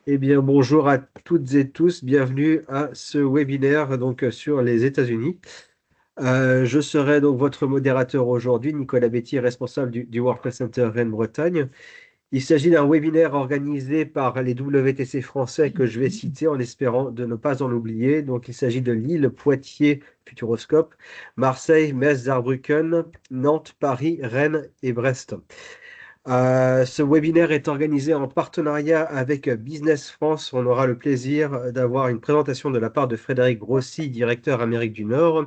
Eh bien, bonjour à toutes et tous. Bienvenue à ce webinaire sur les États-Unis. Je serai donc votre modérateur aujourd'hui, Nicolas Betty, responsable du World Trade Center Rennes-Bretagne. Il s'agit d'un webinaire organisé par les WTC français que je vais citer en espérant de ne pas en oublier. Donc, il s'agit de Lille, Poitiers, Futuroscope, Marseille, Metz, Saarbrücken, Nantes, Paris, Rennes et Brest. Ce webinaire est organisé en partenariat avec Business France. On aura le plaisir d'avoir une présentation de la part de Frédéric Grossi, directeur Amérique du Nord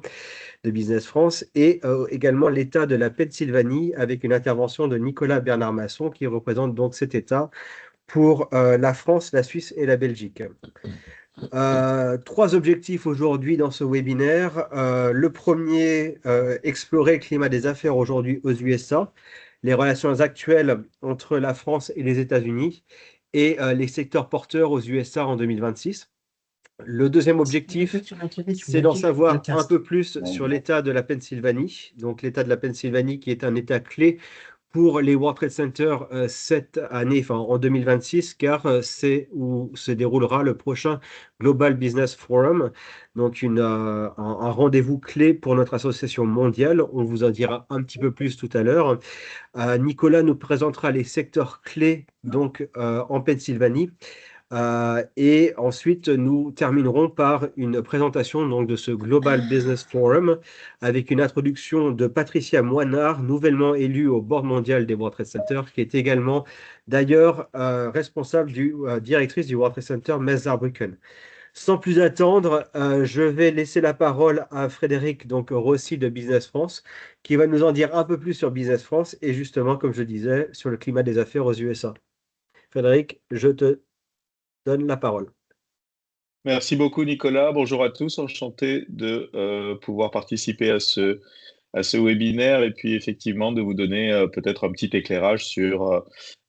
de Business France, et également l'État de la Pennsylvanie avec une intervention de Nicolas Bernard Masson qui représente donc cet État pour la France, la Suisse et la Belgique. Trois objectifs aujourd'hui dans ce webinaire. Le premier, explorer le climat des affaires aujourd'hui aux USA, les relations actuelles entre la France et les États-Unis et les secteurs porteurs aux USA en 2026. Le deuxième objectif, c'est d'en savoir un peu plus sur l'État de la Pennsylvanie. Donc l'État de la Pennsylvanie qui est un État clé pour les World Trade Center cette année, enfin en 2026, car c'est où se déroulera le prochain Global Business Forum, donc un rendez-vous clé pour notre association mondiale. On vous en dira un petit peu plus tout à l'heure. Nicolas nous présentera les secteurs clés en Pennsylvanie. Et ensuite, nous terminerons par une présentation de ce Global Business Forum avec une introduction de Patricia Moinard, nouvellement élue au board mondial des World Trade Center, qui est également d'ailleurs directrice du World Trade Center Metz Saarbrücken. Sans plus attendre, je vais laisser la parole à Frédéric Rossi de Business France, qui va nous en dire un peu plus sur Business France et justement, comme je disais, sur le climat des affaires aux USA. Frédéric, je te donne la parole. Merci beaucoup, Nicolas. Bonjour à tous. Enchanté de pouvoir participer à ce webinaire et puis effectivement de vous donner peut-être un petit éclairage sur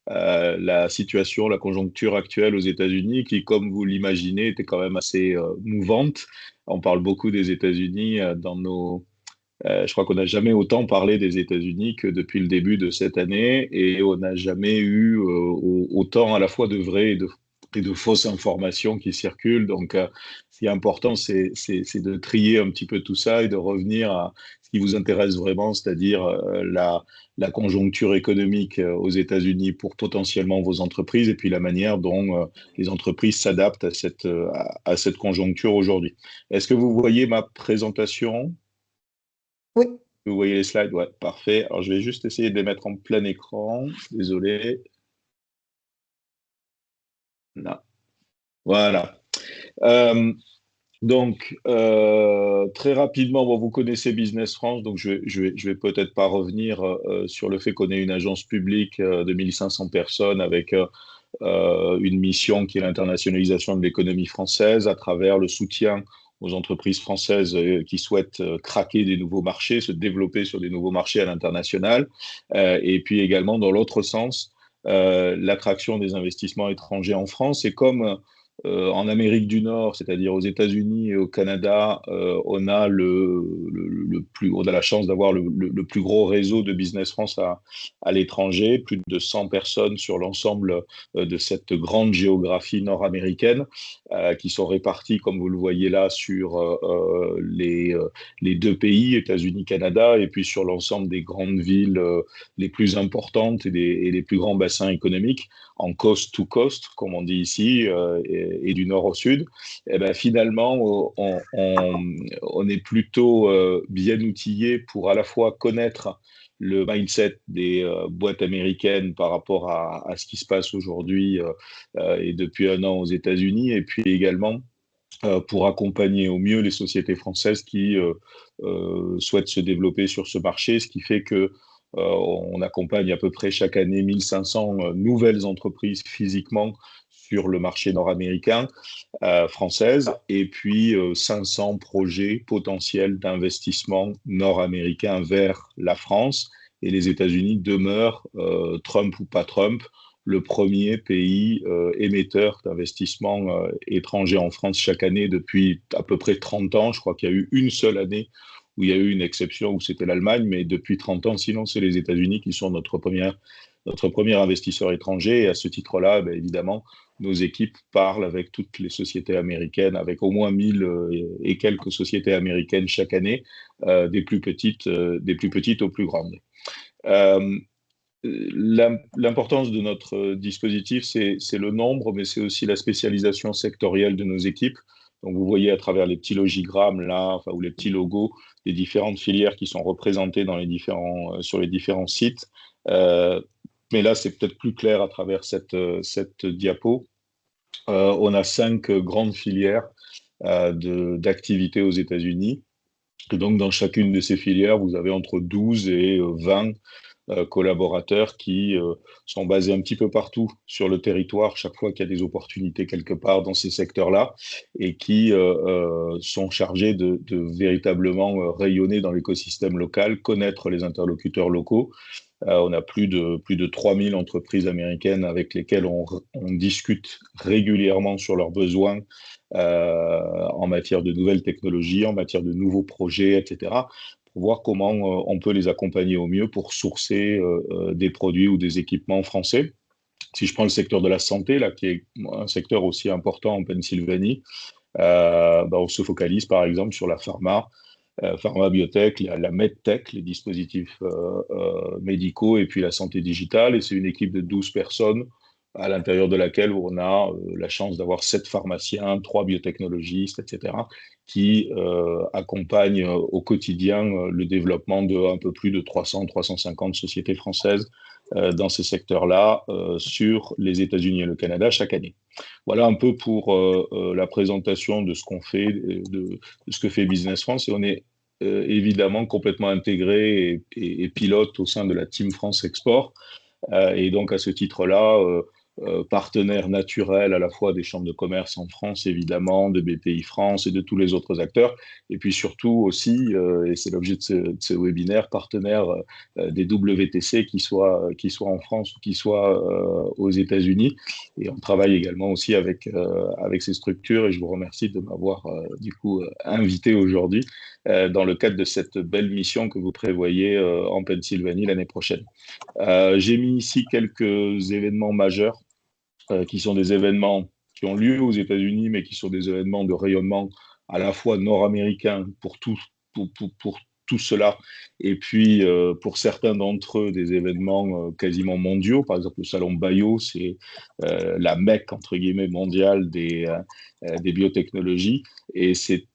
la situation, la conjoncture actuelle aux États-Unis qui, comme vous l'imaginez, était quand même assez mouvante. On parle beaucoup des États-Unis je crois qu'on n'a jamais autant parlé des États-Unis que depuis le début de cette année et on n'a jamais eu autant à la fois de vraies et de fausses informations qui circulent. Donc, ce qui est important, c'est de trier un petit peu tout ça et de revenir à ce qui vous intéresse vraiment, c'est-à-dire la conjoncture économique aux États-Unis pour potentiellement vos entreprises et puis la manière dont les entreprises s'adaptent à cette conjoncture aujourd'hui. Est-ce que vous voyez ma présentation? Oui. Vous voyez les slides? Ouais, parfait. Alors, je vais juste essayer de les mettre en plein écran. Désolé. Là. Voilà. Euh, très rapidement, bon, vous connaissez Business France, donc je vais peut-être pas revenir sur le fait qu'on est une agence publique de 1500 personnes avec une mission qui est l'internationalisation de l'économie française à travers le soutien aux entreprises françaises qui souhaitent craquer des nouveaux marchés, se développer sur des nouveaux marchés à l'international, et puis également dans l'autre sens, l'attraction des investissements étrangers en France. Et comme en Amérique du Nord, c'est-à-dire aux États-Unis et au Canada, on a la chance d'avoir le plus gros réseau de Business France à l'étranger, plus de 100 personnes sur l'ensemble de cette grande géographie nord-américaine, qui sont réparties, comme vous le voyez là, sur les deux pays, États-Unis, Canada, et puis sur l'ensemble des grandes villes les plus importantes et les plus grands bassins économiques en coast to coast, comme on dit ici, et du nord au sud, et ben finalement, on est plutôt bien outillé pour à la fois connaître le mindset des boîtes américaines par rapport à ce qui se passe aujourd'hui et depuis un an aux États-Unis, et puis également pour accompagner au mieux les sociétés françaises qui souhaitent se développer sur ce marché, ce qui fait que on accompagne à peu près chaque année 1500 nouvelles entreprises physiquement sur le marché nord-américain, française, et puis 500 projets potentiels d'investissement nord-américain vers la France. Et les États-Unis demeurent, Trump ou pas Trump, le premier pays émetteur d'investissements étrangers en France chaque année depuis à peu près 30 ans. Je crois qu'il y a eu une seule année où il y a eu une exception, où c'était l'Allemagne, mais depuis 30 ans, sinon, c'est les États-Unis qui sont notre premier notre premier investisseur étranger. Et à ce titre-là, évidemment, nos équipes parlent avec toutes les sociétés américaines, avec au moins 1000 et quelques sociétés américaines chaque année, des plus petites aux plus grandes. Euh, L'importance de notre dispositif, c'est le nombre, mais c'est aussi la spécialisation sectorielle de nos équipes. Donc, vous voyez à travers les petits logigrammes là, enfin, ou les petits logos, les différentes filières qui sont représentées dans sur les différents sites. Euh, mais là, c'est peut-être plus clair à travers cette diapo. On a 5 grandes filières d'activités aux États-Unis. Et donc, dans chacune de ces filières, vous avez entre 12 et 20 collaborateurs qui sont basés un petit peu partout sur le territoire, chaque fois qu'il y a des opportunités quelque part dans ces secteurs-là, et qui sont chargés de véritablement rayonner dans l'écosystème local, connaître les interlocuteurs locaux. On a plus de 3000 entreprises américaines avec lesquelles on discute régulièrement sur leurs besoins en matière de nouvelles technologies, en matière de nouveaux projets, etc., pour voir comment on peut les accompagner au mieux pour sourcer des produits ou des équipements français. Si je prends le secteur de la santé, là, qui est un secteur aussi important en Pennsylvanie, on se focalise par exemple sur la pharma biotech, la medtech, les dispositifs médicaux et puis la santé digitale. Et c'est une équipe de 12 personnes à l'intérieur de laquelle on a la chance d'avoir 7 pharmaciens, 3 biotechnologistes, etc., qui accompagnent au quotidien le développement de un peu plus de 300-350 sociétés françaises dans ces secteurs-là sur les États-Unis et le Canada chaque année. Voilà un peu pour la présentation de ce qu'on fait, de ce que fait Business France. Et on est évidemment complètement intégré et pilote au sein de la Team France Export. Et donc, à ce titre-là, partenaire naturel à la fois des chambres de commerce en France, évidemment, de BPI France et de tous les autres acteurs. Et puis surtout aussi, et c'est l'objet de ce webinaire, partenaire des WTC qui soient en France ou qui soient aux États-Unis. Et on travaille également aussi avec ces structures. Et je vous remercie de m'avoir du coup invité aujourd'hui dans le cadre de cette belle mission que vous prévoyez en Pennsylvanie l'année prochaine. J'ai mis ici quelques événements majeurs qui sont des événements qui ont lieu aux États-Unis, mais qui sont des événements de rayonnement à la fois nord-américain pour tout cela, et puis pour certains d'entre eux, des événements quasiment mondiaux. Par exemple, le Salon Bio, c'est la Mecque, entre guillemets, mondiale des biotechnologies. Et c'est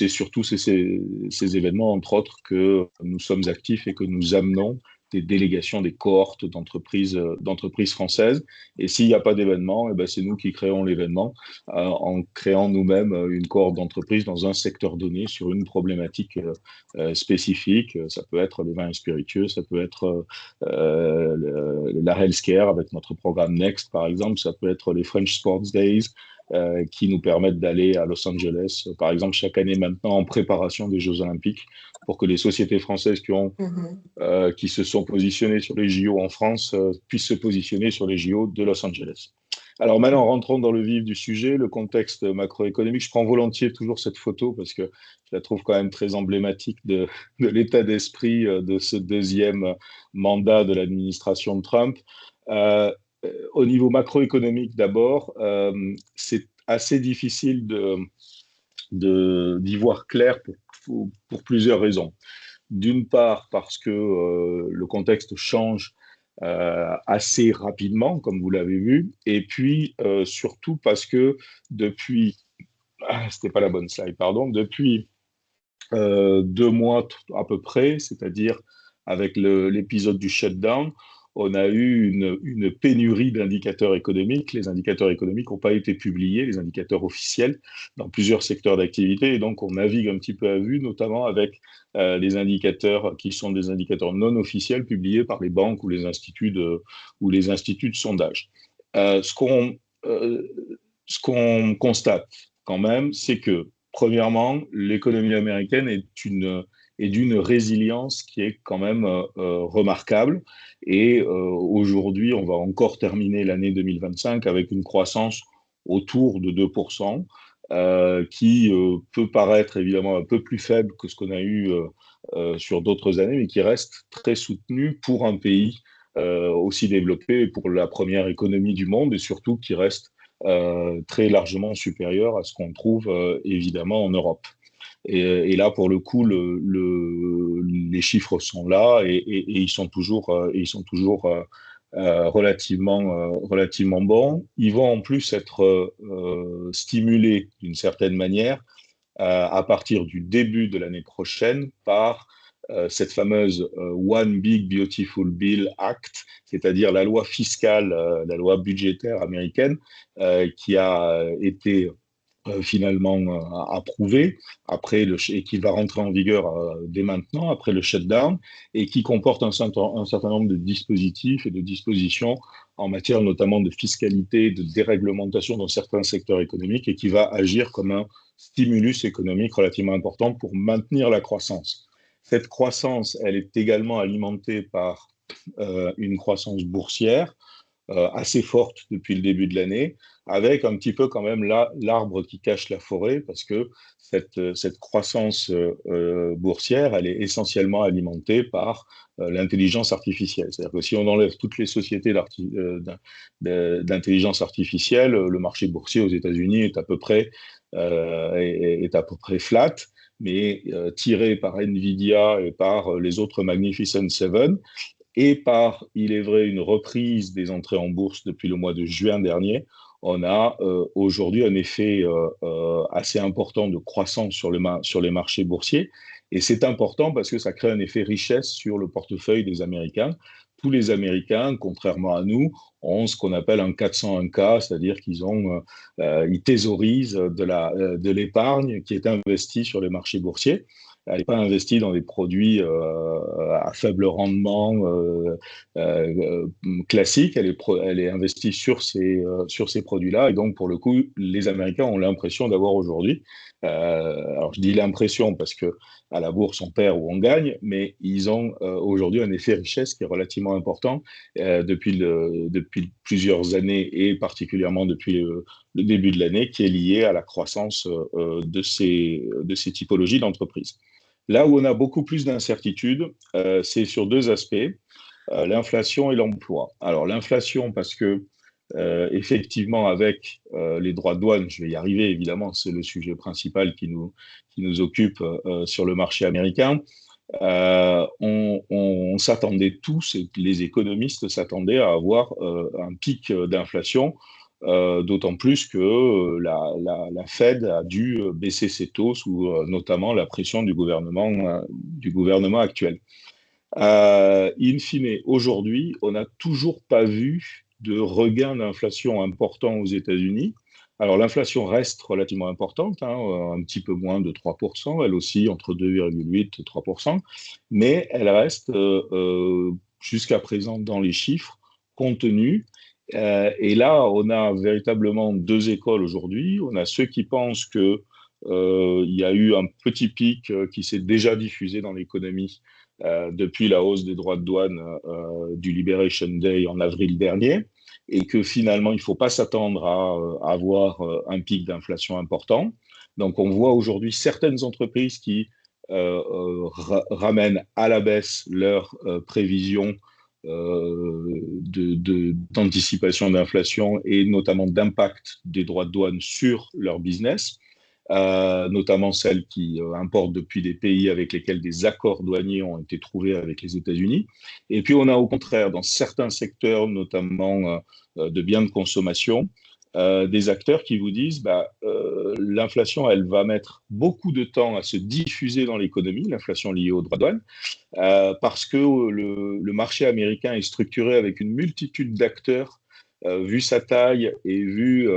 surtout ces événements, entre autres, que nous sommes actifs et que nous amenons des délégations, des cohortes d'entreprises françaises. Et s'il n'y a pas d'événement, c'est nous qui créons l'événement en créant nous-mêmes une cohorte d'entreprises dans un secteur donné sur une problématique spécifique. Ça peut être les vins et spiritueux, ça peut être la healthcare avec notre programme Next, par exemple, ça peut être les French Sports Days, qui nous permettent d'aller à Los Angeles, par exemple, chaque année maintenant en préparation des Jeux Olympiques, pour que les sociétés françaises qui se sont positionnées sur les JO en France puissent se positionner sur les JO de Los Angeles. Alors maintenant, rentrons dans le vif du sujet, le contexte macroéconomique. Je prends volontiers toujours cette photo parce que je la trouve quand même très emblématique de l'état d'esprit de ce deuxième mandat de l'administration de Trump. Au niveau macroéconomique d'abord, c'est assez difficile d'y voir clair pour plusieurs raisons. D'une part, parce que le contexte change assez rapidement, comme vous l'avez vu, et puis surtout parce que depuis, c'était pas la bonne slide, pardon, depuis 2 mois à peu près, c'est-à-dire avec l'épisode du shutdown, on a eu une pénurie d'indicateurs économiques. Les indicateurs économiques n'ont pas été publiés, les indicateurs officiels, dans plusieurs secteurs d'activité. Et donc, on navigue un petit peu à vue, notamment avec les indicateurs qui sont des indicateurs non officiels publiés par les banques ou les instituts de sondage. Euh, ce qu'on euh, Ce qu'on constate quand même, c'est que, premièrement, l'économie américaine est d'une résilience qui est quand même remarquable. Et aujourd'hui, on va encore terminer l'année 2025 avec une croissance autour de 2%, qui peut paraître évidemment un peu plus faible que ce qu'on a eu sur d'autres années, mais qui reste très soutenu pour un pays aussi développé pour la première économie du monde et surtout qui reste très largement supérieur à ce qu'on trouve évidemment en Europe. Et là, pour le coup, les chiffres sont là et ils sont toujours relativement bons. Ils vont en plus être stimulés d'une certaine manière à partir du début de l'année prochaine par cette fameuse One Big Beautiful Bill Act, c'est-à-dire la loi fiscale, la loi budgétaire américaine, qui a été finalement approuvé et qui va rentrer en vigueur dès maintenant, après le shutdown, et qui comporte un certain nombre de dispositifs et de dispositions en matière notamment de fiscalité, de déréglementation dans certains secteurs économiques, et qui va agir comme un stimulus économique relativement important pour maintenir la croissance. Cette croissance, elle est également alimentée par une croissance boursière assez forte depuis le début de l'année, avec un petit peu quand même l'arbre qui cache la forêt, parce que cette croissance boursière, elle est essentiellement alimentée par l'intelligence artificielle. C'est-à-dire que si on enlève toutes les sociétés d'intelligence artificielle, le marché boursier aux États-Unis est à peu près flat, mais tiré par Nvidia et par les autres Magnificent Seven, et par, il est vrai, une reprise des entrées en bourse depuis le mois de juin dernier, on a aujourd'hui un effet assez important de croissance sur les marchés boursiers. Et c'est important parce que ça crée un effet richesse sur le portefeuille des Américains. Tous les Américains, contrairement à nous, ont ce qu'on appelle un 401K, c'est-à-dire ils thésaurisent de l'épargne qui est investie sur les marchés boursiers. Elle n'est pas investie dans des produits à faible rendement classiques. Elle est investie sur ces produits-là. Et donc, pour le coup, les Américains ont l'impression d'avoir aujourd'hui, alors je dis l'impression parce que à la bourse, on perd ou on gagne, mais ils ont aujourd'hui un effet richesse qui est relativement important depuis plusieurs années et particulièrement depuis le début de l'année, qui est lié à la croissance de ces typologies d'entreprises. Là où on a beaucoup plus d'incertitudes, c'est sur deux aspects, l'inflation et l'emploi. Alors l'inflation, parce que effectivement, avec les droits de douane, je vais y arriver évidemment, c'est le sujet principal qui nous occupe sur le marché américain. On s'attendait tous, et les économistes s'attendaient à avoir un pic d'inflation, d'autant plus que la Fed a dû baisser ses taux sous notamment la pression du gouvernement actuel. In fine, aujourd'hui, on n'a toujours pas vu de regain d'inflation important aux États-Unis. Alors, l'inflation reste relativement importante, hein, un petit peu moins de 3%, elle aussi entre 2,8 et 3%, mais elle reste jusqu'à présent dans les chiffres contenus. Et là, on a véritablement deux écoles aujourd'hui. On a ceux qui pensent que il y a eu un petit pic qui s'est déjà diffusé dans l'économie depuis la hausse des droits de douane du Liberation Day en avril dernier, et que finalement, il ne faut pas s'attendre à avoir un pic d'inflation important. Donc, on voit aujourd'hui certaines entreprises qui ramènent à la baisse leurs prévisions d'anticipation d'inflation et notamment d'impact des droits de douane sur leur business, notamment celles qui importent depuis des pays avec lesquels des accords douaniers ont été trouvés avec les États-Unis. Et puis on a au contraire dans certains secteurs, notamment de biens de consommation, des acteurs qui vous disent l'inflation, elle va mettre beaucoup de temps à se diffuser dans l'économie, l'inflation liée aux droits de douane, parce que le marché américain est structuré avec une multitude d'acteurs, vu sa taille et vu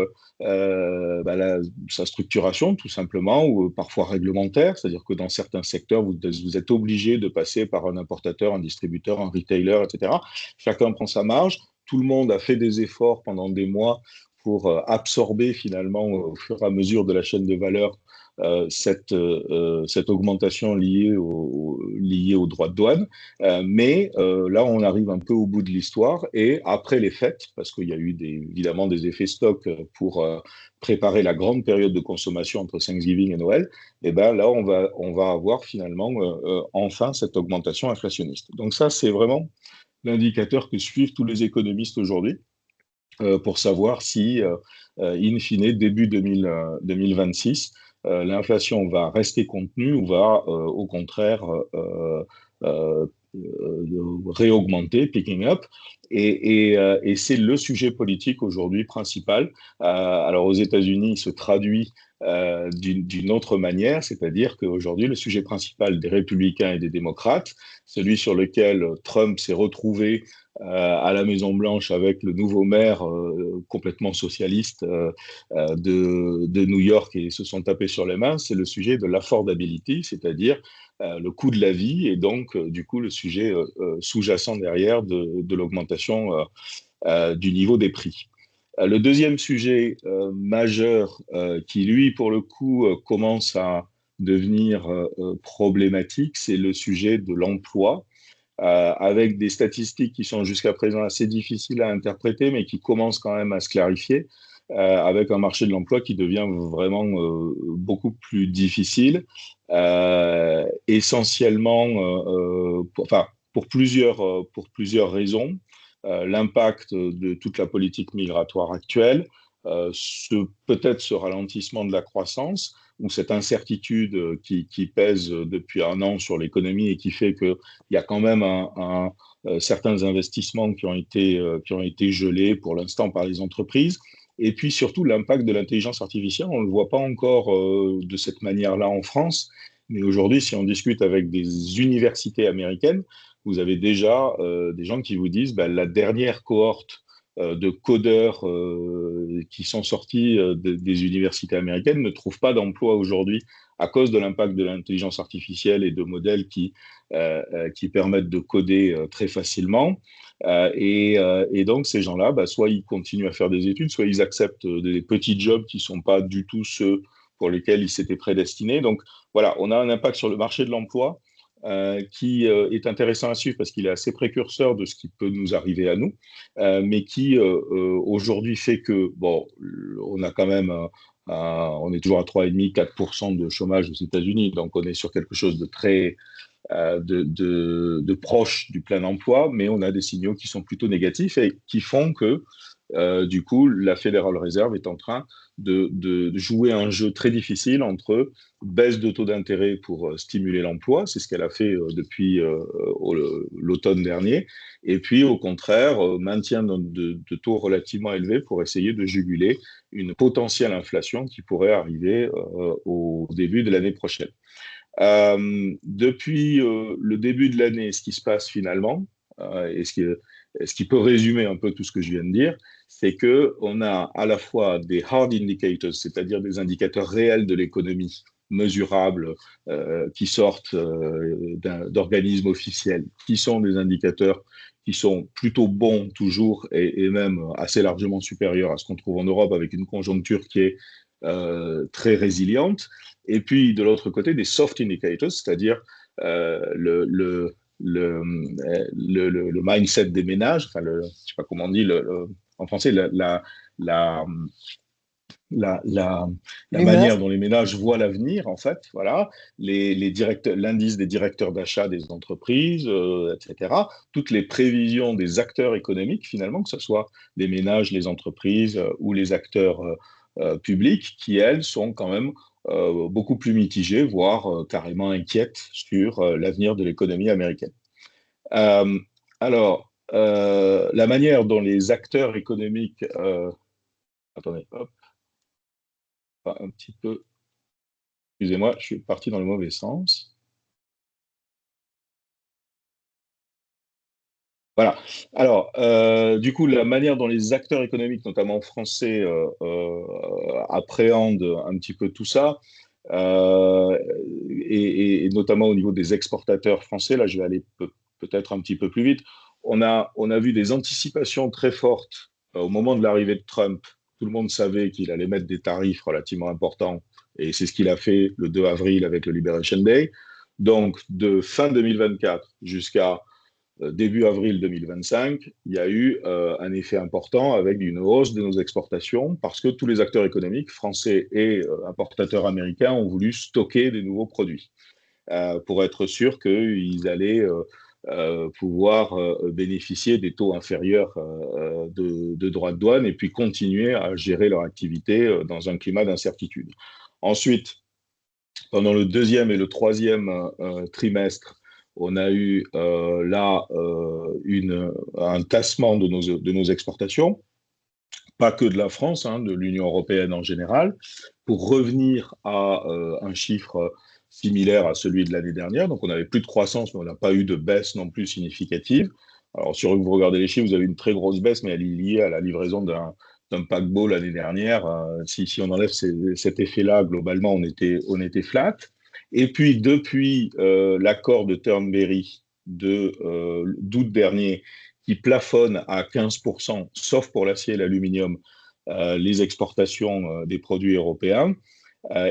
sa structuration, tout simplement, ou parfois réglementaire, c'est-à-dire que dans certains secteurs, vous êtes obligé de passer par un importateur, un distributeur, un retailer, etc. Chacun prend sa marge. Tout le monde a fait des efforts pendant des mois pour absorber finalement au fur et à mesure de la chaîne de valeur cette augmentation liée aux droits de douane. Mais là, on arrive un peu au bout de l'histoire et après les fêtes, parce qu'il y a eu évidemment des effets stock pour préparer la grande période de consommation entre Thanksgiving et Noël, et ben là, on va avoir finalement enfin cette augmentation inflationniste. Donc ça, c'est vraiment l'indicateur que suivent tous les économistes aujourd'hui pour savoir si, in fine, début 2026, l'inflation va rester contenue ou va au contraire euh, réaugmenter, picking up. Et c'est le sujet politique aujourd'hui principal. Alors aux États-Unis, il se traduit d'une autre manière, c'est-à-dire qu'aujourd'hui, le sujet principal des républicains et des démocrates, celui sur lequel Trump s'est retrouvé à la Maison-Blanche avec le nouveau maire complètement socialiste de New York et se sont tapés sur les mains, c'est le sujet de l'affordability, c'est-à-dire le coût de la vie et donc du coup le sujet sous-jacent derrière de l'augmentation du niveau des prix. Le deuxième sujet majeur qui, lui, pour le coup, commence à devenir problématique, c'est le sujet de l'emploi avec des statistiques qui sont jusqu'à présent assez difficiles à interpréter, mais qui commencent quand même à se clarifier, avec un marché de l'emploi qui devient vraiment beaucoup plus difficile, essentiellement, pour plusieurs raisons. L'impact de toute la politique migratoire actuelle, peut-être ce ralentissement de la croissance, ou cette incertitude qui pèse depuis un an sur l'économie et qui fait qu'il y a quand même certains investissements qui ont été gelés pour l'instant par les entreprises. Et puis surtout l'impact de l'intelligence artificielle, on ne le voit pas encore de cette manière-là en France, mais aujourd'hui, si on discute avec des universités américaines, vous avez déjà des gens qui vous disent bah, la dernière cohorte de codeurs qui sont sortis des universités américaines ne trouvent pas d'emploi aujourd'hui à cause de l'impact de l'intelligence artificielle et de modèles qui permettent de coder très facilement. Et donc, ces gens-là, bah, soit ils continuent à faire des études, soit ils acceptent des petits jobs qui ne sont pas du tout ceux pour lesquels ils s'étaient prédestinés. Donc, voilà, on a un impact sur le marché de l'emploi qui est intéressant à suivre parce qu'il est assez précurseur de ce qui peut nous arriver à nous, mais qui aujourd'hui fait que, bon, on a quand même, on est toujours à 3,5-4% de chômage aux États-Unis, donc on est sur quelque chose de très, de proche du plein emploi, mais on a des signaux qui sont plutôt négatifs et qui font que du coup, la Federal Reserve est en train de jouer un jeu très difficile entre baisse de taux d'intérêt pour stimuler l'emploi, c'est ce qu'elle a fait depuis l'automne dernier, et puis au contraire, maintien de taux relativement élevés pour essayer de juguler une potentielle inflation qui pourrait arriver au début de l'année prochaine. Depuis le début de l'année, ce qui se passe finalement, et ce qui peut résumer un peu tout ce que je viens de dire, c'est qu'on a à la fois des hard indicators, c'est-à-dire des indicateurs réels de l'économie, mesurables, qui sortent d'organismes officiels, qui sont des indicateurs qui sont plutôt bons toujours et même assez largement supérieurs à ce qu'on trouve en Europe avec une conjoncture qui est très résiliente. Et puis, de l'autre côté, des soft indicators, c'est-à-dire le mindset des ménages, enfin, je ne sais pas comment on dit en français, la, la, la, la L'humeur. manière dont les ménages voient l'avenir, en fait, voilà, l'indice des directeurs d'achat des entreprises, etc., toutes les prévisions des acteurs économiques, finalement, que ce soit les ménages, les entreprises ou les acteurs publics, qui, elles, sont quand même beaucoup plus mitigées, voire carrément inquiètes sur l'avenir de l'économie américaine. Euh, la manière dont les acteurs économiques... attendez, hop, un petit peu... Excusez-moi, je suis parti dans le mauvais sens. Voilà. Alors, du coup, la manière dont les acteurs économiques, notamment français, appréhendent un petit peu tout ça, euh, et notamment au niveau des exportateurs français, là, je vais aller peut-être un petit peu plus vite. On a vu des anticipations très fortes au moment de l'arrivée de Trump. Tout le monde savait qu'il allait mettre des tarifs relativement importants, et c'est ce qu'il a fait le 2 avril avec le Liberation Day. Donc, de fin 2024 jusqu'à début avril 2025, il y a eu un effet important avec une hausse de nos exportations parce que tous les acteurs économiques, français et importateurs américains, ont voulu stocker des nouveaux produits pour être sûr qu'ils allaient pouvoir bénéficier des taux inférieurs de droits de douane et puis continuer à gérer leur activité dans un climat d'incertitude. Ensuite, pendant le deuxième et le troisième trimestre, on a eu un tassement de nos exportations, pas que de la France, hein, de l'Union européenne en général, pour revenir à un chiffre similaire à celui de l'année dernière. Donc on avait plus de croissance, mais on n'a pas eu de baisse non plus significative. Alors si vous regardez les chiffres, vous avez une très grosse baisse, mais elle est liée à la livraison d'un paquebot l'année dernière. Si on enlève cet effet-là, globalement, on était flat. Et puis, depuis l'accord de Turnberry d'août dernier, qui plafonne à 15%, sauf pour l'acier et l'aluminium, les exportations des produits européens,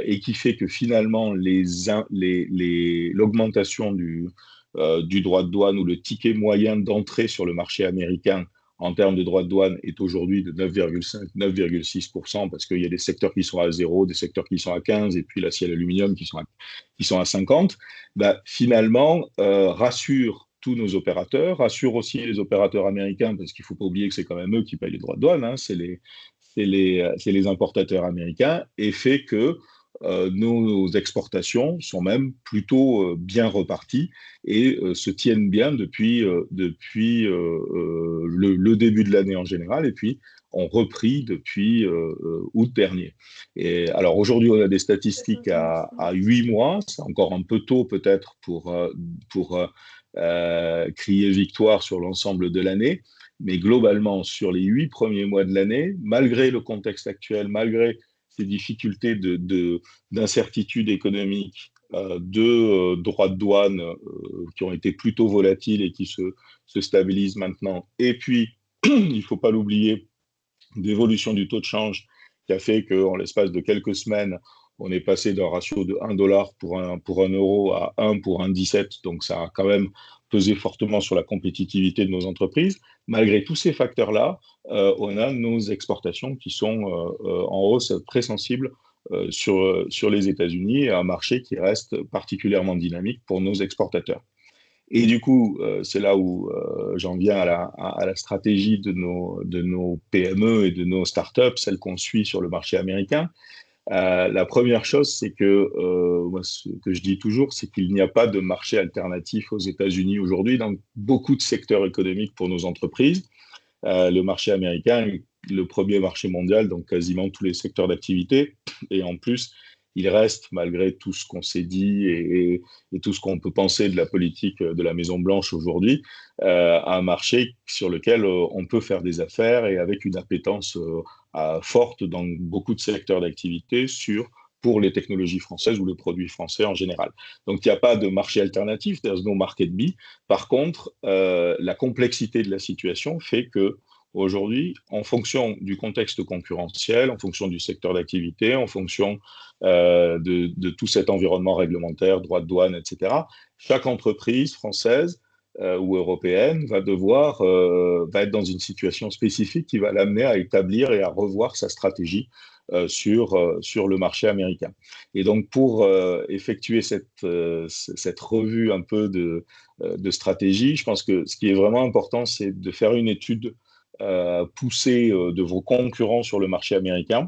et qui fait que finalement, l'augmentation du droit de douane ou le ticket moyen d'entrée sur le marché américain en termes de droits de douane est aujourd'hui de 9,5, 9,6%, parce qu'il y a des secteurs qui sont à 0, des secteurs qui sont à 15, et puis l'acier et l'aluminium qui sont à 50, bah, finalement, rassure tous nos opérateurs, rassure aussi les opérateurs américains, parce qu'il ne faut pas oublier que c'est quand même eux qui payent les droits de douane, hein, c'est les importateurs américains, et fait que nos exportations sont même plutôt bien reparties et se tiennent bien depuis le début de l'année en général, et puis ont repris depuis août dernier. Et alors aujourd'hui, on a des statistiques à 8 mois, c'est encore un peu tôt peut-être pour crier victoire sur l'ensemble de l'année, mais globalement, sur les 8 premiers mois de l'année, malgré le contexte actuel, malgré ces difficultés d'incertitude économique, de droits de douane qui ont été plutôt volatiles et qui se stabilisent maintenant, et puis, il ne faut pas l'oublier, d'évolution du taux de change qui a fait qu'en l'espace de quelques semaines, on est passé d'un ratio de 1 dollar pour un euro à 1 pour 1,17. Donc ça a quand même pesé fortement sur la compétitivité de nos entreprises. Malgré tous ces facteurs-là, on a nos exportations qui sont en hausse très sensible sur les États-Unis, et un marché qui reste particulièrement dynamique pour nos exportateurs. Et du coup, c'est là où j'en viens à la stratégie de nos PME et de nos startups, celles qu'on suit sur le marché américain. La première chose, c'est que moi, ce que je dis toujours, c'est qu'il n'y a pas de marché alternatif aux États-Unis aujourd'hui dans beaucoup de secteurs économiques pour nos entreprises. Le marché américain est le premier marché mondial dans quasiment tous les secteurs d'activité. Et en plus, il reste, malgré tout ce qu'on s'est dit et tout ce qu'on peut penser de la politique de la Maison-Blanche aujourd'hui, un marché sur lequel on peut faire des affaires et avec une appétence forte dans beaucoup de secteurs d'activité pour les technologies françaises ou les produits français en général. Donc, il n'y a pas de marché alternatif, there's no market B. Par contre, la complexité de la situation fait que aujourd'hui, en fonction du contexte concurrentiel, en fonction du secteur d'activité, en fonction de tout cet environnement réglementaire, droit de douane, etc., chaque entreprise française ou européenne va être dans une situation spécifique qui va l'amener à établir et à revoir sa stratégie sur le marché américain. Et donc, pour effectuer cette revue un peu de stratégie, je pense que ce qui est vraiment important, c'est de faire une étude poussée de vos concurrents sur le marché américain.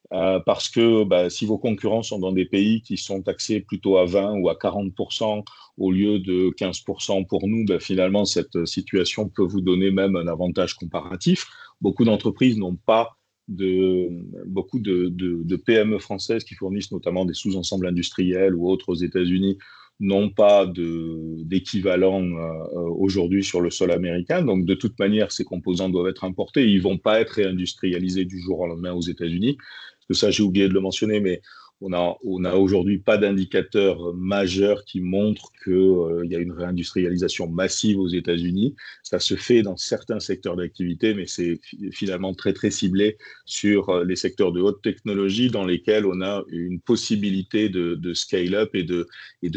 Parce que si vos concurrents sont dans des pays qui sont taxés plutôt à 20 ou à 40% au lieu de 15% pour nous, finalement, cette situation peut vous donner même un avantage comparatif. Beaucoup d'entreprises n'ont pas beaucoup de PME françaises qui fournissent notamment des sous-ensembles industriels ou autres aux États-Unis n'ont pas d'équivalent aujourd'hui sur le sol américain. Donc, de toute manière, ces composants doivent être importés. Ils ne vont pas être réindustrialisés du jour au lendemain aux États-Unis. Parce que ça, j'ai oublié de le mentionner, mais on a aujourd'hui pas d'indicateur majeur qui montre qu'il y a une réindustrialisation massive aux États-Unis. Ça se fait dans certains secteurs d'activité, mais c'est finalement très, très ciblé sur les secteurs de haute technologie dans lesquels on a une possibilité de scale-up et de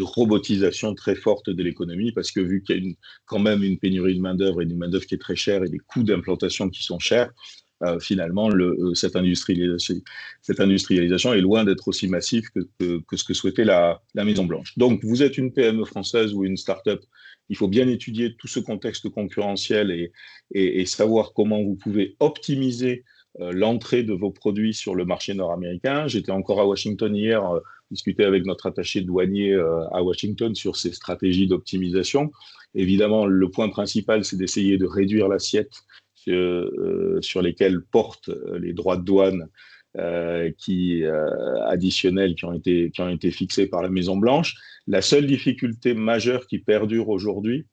robotisation très forte de l'économie, parce que vu qu'il y a quand même une pénurie de main-d'œuvre et une main-d'œuvre qui est très chère et des coûts d'implantation qui sont chers, finalement, cette industrialisation est loin d'être aussi massive que ce que souhaitait la Maison-Blanche. Donc, vous êtes une PME française ou une start-up, il faut bien étudier tout ce contexte concurrentiel et savoir comment vous pouvez optimiser l'entrée de vos produits sur le marché nord-américain. J'étais encore à Washington hier, discuter avec notre attaché douanier à Washington sur ces stratégies d'optimisation. Évidemment, le point principal, c'est d'essayer de réduire l'assiette sur lesquelles portent les droits de douane additionnels qui ont été fixés par la Maison-Blanche. La seule difficulté majeure qui perdure aujourd'hui,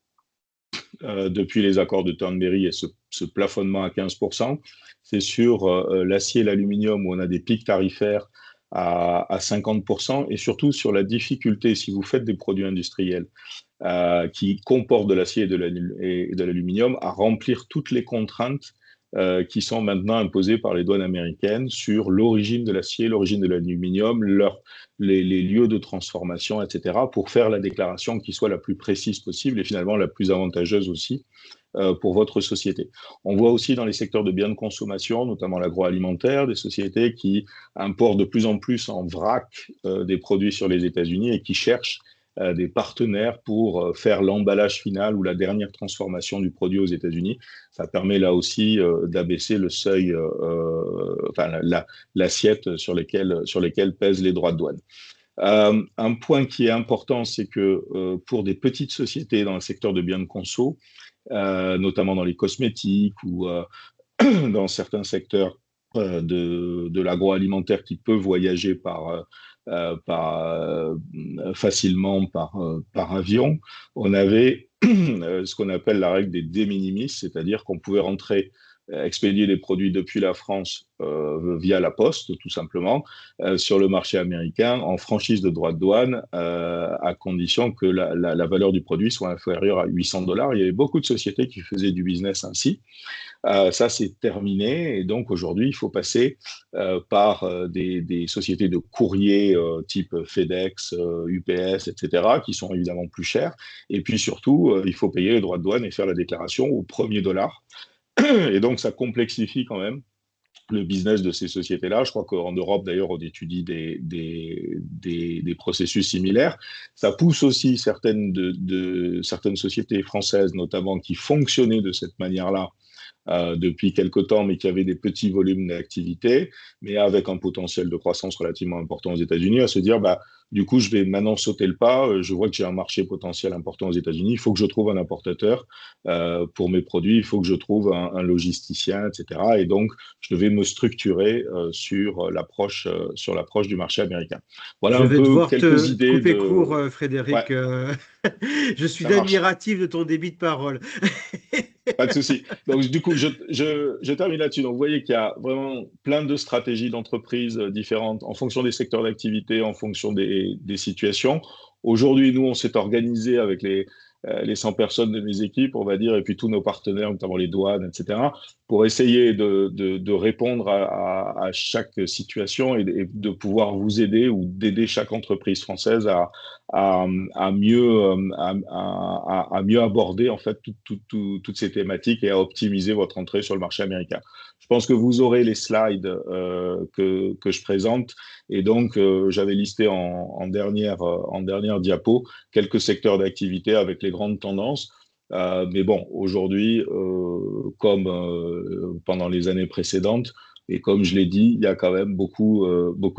depuis les accords de Turnberry et ce plafonnement à 15%, c'est sur l'acier et l'aluminium où on a des pics tarifaires à 50% et surtout sur la difficulté, si vous faites des produits industriels qui comportent de l'acier et de l'aluminium, à remplir toutes les contraintes qui sont maintenant imposées par les douanes américaines sur l'origine de l'acier, l'origine de l'aluminium, les lieux de transformation, etc., pour faire la déclaration qui soit la plus précise possible et finalement la plus avantageuse aussi pour votre société. On voit aussi dans les secteurs de biens de consommation, notamment l'agroalimentaire, des sociétés qui importent de plus en plus en vrac des produits sur les États-Unis et qui cherchent des partenaires pour faire l'emballage final ou la dernière transformation du produit aux États-Unis. Ça permet là aussi d'abaisser le seuil, l'assiette sur lesquelles pèsent les droits de douane. Un point qui est important, c'est que pour des petites sociétés dans le secteur de biens de conso, notamment dans les cosmétiques ou dans certains secteurs de l'agroalimentaire qui peut voyager facilement par avion, on avait ce qu'on appelle la règle des de minimis, c'est-à-dire qu'on pouvait expédier les produits depuis la France via la poste, tout simplement, sur le marché américain en franchise de droits de douane, à condition que la valeur du produit soit inférieure à $800. Il y avait beaucoup de sociétés qui faisaient du business ainsi. Ça, c'est terminé. Et donc, aujourd'hui, il faut passer par des sociétés de courrier type FedEx, UPS, etc., qui sont évidemment plus chères. Et puis, surtout, il faut payer les droits de douane et faire la déclaration au premier dollar. Et donc, ça complexifie quand même le business de ces sociétés-là. Je crois qu'en Europe, d'ailleurs, on étudie des processus similaires. Ça pousse aussi certaines sociétés françaises, notamment, qui fonctionnaient de cette manière-là depuis quelque temps, mais qui avaient des petits volumes d'activité, mais avec un potentiel de croissance relativement important aux États-Unis, à se dire, bah, du coup, je vais maintenant sauter le pas. Je vois que j'ai un marché potentiel important aux États-Unis. Il faut que je trouve un importateur pour mes produits. Il faut que je trouve un logisticien, etc. Et donc, je vais me structurer sur l'approche du marché américain. Voilà Je un vais peu devoir quelques te idées couper de... court, Ouais, Frédéric. Je suis ça marche. admiratif de ton débit de parole. Pas de souci. Donc, du coup, je termine là-dessus. Donc, vous voyez qu'il y a vraiment plein de stratégies d'entreprise différentes en fonction des secteurs d'activité, en fonction des situations. Aujourd'hui, nous, on s'est organisé avec les 100 personnes de mes équipes, on va dire, et puis tous nos partenaires, notamment les douanes, etc., pour essayer de répondre à chaque situation et de pouvoir vous aider ou d'aider chaque entreprise française à mieux aborder en fait toutes ces thématiques et à optimiser votre entrée sur le marché américain. Je pense que vous aurez les slides que je présente et donc j'avais listé en dernière diapo quelques secteurs d'activité avec les grandes tendances. Mais bon, aujourd'hui, comme pendant les années précédentes, et comme je l'ai dit, il y a quand même beaucoup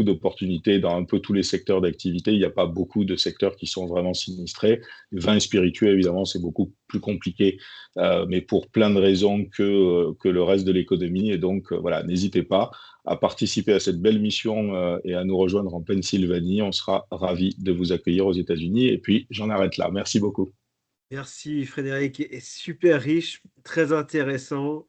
d'opportunités dans un peu tous les secteurs d'activité. Il n'y a pas beaucoup de secteurs qui sont vraiment sinistrés. Les vins et spiritueux, évidemment, c'est beaucoup plus compliqué, mais pour plein de raisons que le reste de l'économie. Et donc, voilà, n'hésitez pas à participer à cette belle mission et à nous rejoindre en Pennsylvanie. On sera ravis de vous accueillir aux États-Unis. Et puis, j'en arrête là. Merci beaucoup. Merci Frédéric, est super riche, très intéressant.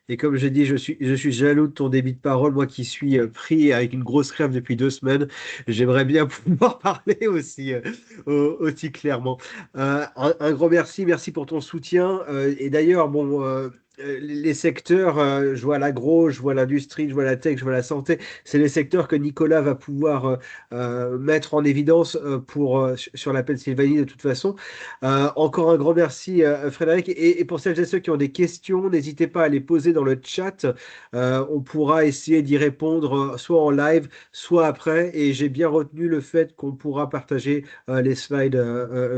Et comme j'ai dit, je suis jaloux de ton débit de parole, moi qui suis pris avec une grosse crève depuis 2 semaines. J'aimerais bien pouvoir parler aussi, aussi clairement. Un grand merci, merci pour ton soutien. Et d'ailleurs, bon, les secteurs, je vois l'agro, je vois l'industrie, je vois la tech, je vois la santé. C'est les secteurs que Nicolas va pouvoir mettre en évidence sur la Pennsylvanie de toute façon. Encore un grand merci, Frédéric. Et pour celles et ceux qui ont des questions, n'hésitez pas à les poser dans le chat. On pourra essayer d'y répondre soit en live, soit après. Et j'ai bien retenu le fait qu'on pourra partager les slides,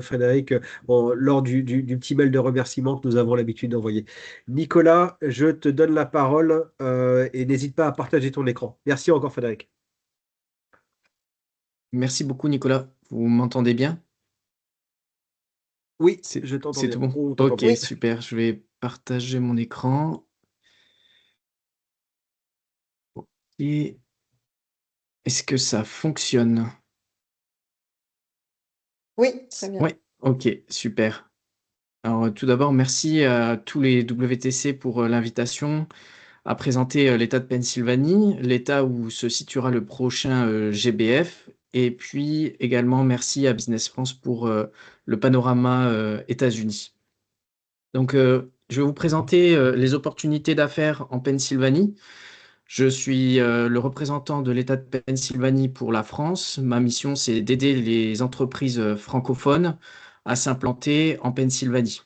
Frédéric, lors du petit mail de remerciement que nous avons l'habitude d'envoyer. Nicolas, je te donne la parole et n'hésite pas à partager ton écran. Merci encore, Frédéric. Merci beaucoup, Nicolas. Vous m'entendez bien? Oui, C'est je t'entends c'est bien. tout bon? On t'entend Ok, bien. super. Je vais partager mon écran. Et est-ce que ça fonctionne? Oui, très bien. Oui, ok, super. Alors, tout d'abord, merci à tous les WTC pour l'invitation à présenter l'État de Pennsylvanie, l'État où se situera le prochain GBF. Et puis également, merci à Business France pour le panorama États-Unis. Donc, je vais vous présenter les opportunités d'affaires en Pennsylvanie. Je suis le représentant de l'État de Pennsylvanie pour la France. Ma mission, c'est d'aider les entreprises francophones à s'implanter en Pennsylvanie.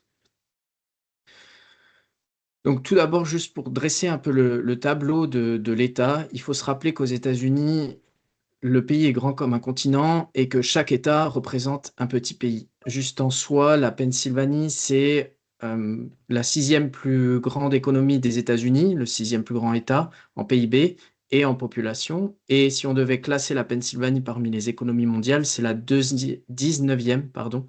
Donc, tout d'abord, juste pour dresser un peu le tableau de l'État, il faut se rappeler qu'aux États-Unis, le pays est grand comme un continent et que chaque État représente un petit pays. Juste en soi, la Pennsylvanie, c'est la sixième plus grande économie des États-Unis, le sixième plus grand État en PIB et en population. Et si on devait classer la Pennsylvanie parmi les économies mondiales, c'est la 19e, pardon,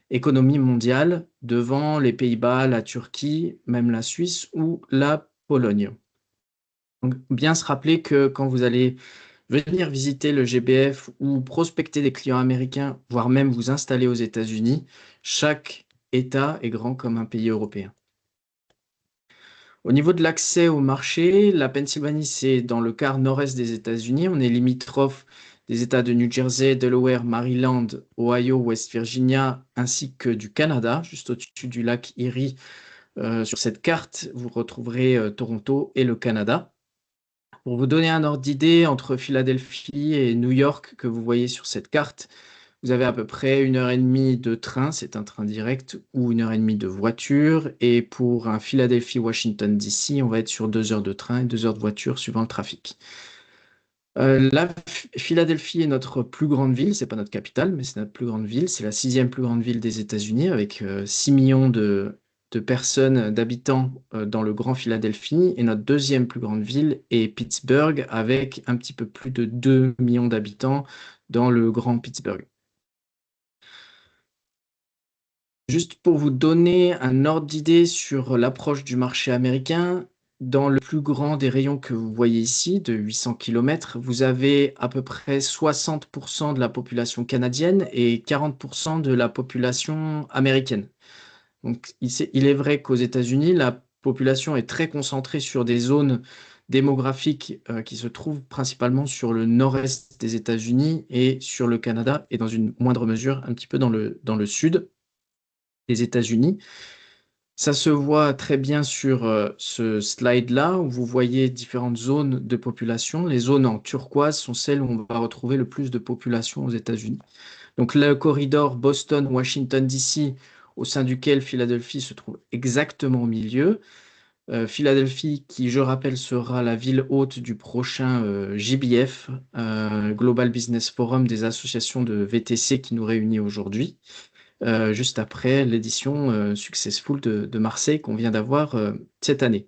économie mondiale devant les Pays-Bas, la Turquie, même la Suisse ou la Pologne. Donc, bien se rappeler que quand vous allez venir visiter le GBF ou prospecter des clients américains, voire même vous installer aux États-Unis, chaque État est grand comme un pays européen. Au niveau de l'accès au marché, la Pennsylvanie, c'est dans le quart nord-est des États-Unis. On est limitrophe des États de New Jersey, Delaware, Maryland, Ohio, West Virginia, ainsi que du Canada, juste au-dessus du lac Erie. Sur cette carte, vous retrouverez Toronto et le Canada. Pour vous donner un ordre d'idée, entre Philadelphie et New York, que vous voyez sur cette carte, vous avez à peu près 1 heure et demie de train, c'est un train direct, ou 1 heure et demie de voiture. Et pour un Philadelphie-Washington DC, on va être sur 2 heures de train et 2 heures de voiture suivant le trafic. Philadelphie est notre plus grande ville, c'est pas notre capitale, mais c'est notre plus grande ville. C'est la sixième plus grande ville des États-Unis, avec 6 millions de personnes, d'habitants dans le Grand Philadelphie. Et notre deuxième plus grande ville est Pittsburgh, avec un petit peu plus de 2 millions d'habitants dans le Grand Pittsburgh. Juste pour vous donner un ordre d'idée sur l'approche du marché américain, dans le plus grand des rayons que vous voyez ici, de 800 km, vous avez à peu près 60% de la population canadienne et 40% de la population américaine. Donc, il est vrai qu'aux États-Unis, la population est très concentrée sur des zones démographiques qui se trouvent principalement sur le nord-est des États-Unis et sur le Canada, et dans une moindre mesure un petit peu dans le sud des États-Unis. Ça se voit très bien sur ce slide-là, où vous voyez différentes zones de population. Les zones en turquoise sont celles où on va retrouver le plus de population aux États-Unis. Donc le corridor Boston-Washington DC, au sein duquel Philadelphie se trouve exactement au milieu. Philadelphie, qui je rappelle sera la ville hôte du prochain JBF, Global Business Forum des associations de VTC qui nous réunit aujourd'hui. Juste après l'édition Successful de Marseille qu'on vient d'avoir cette année.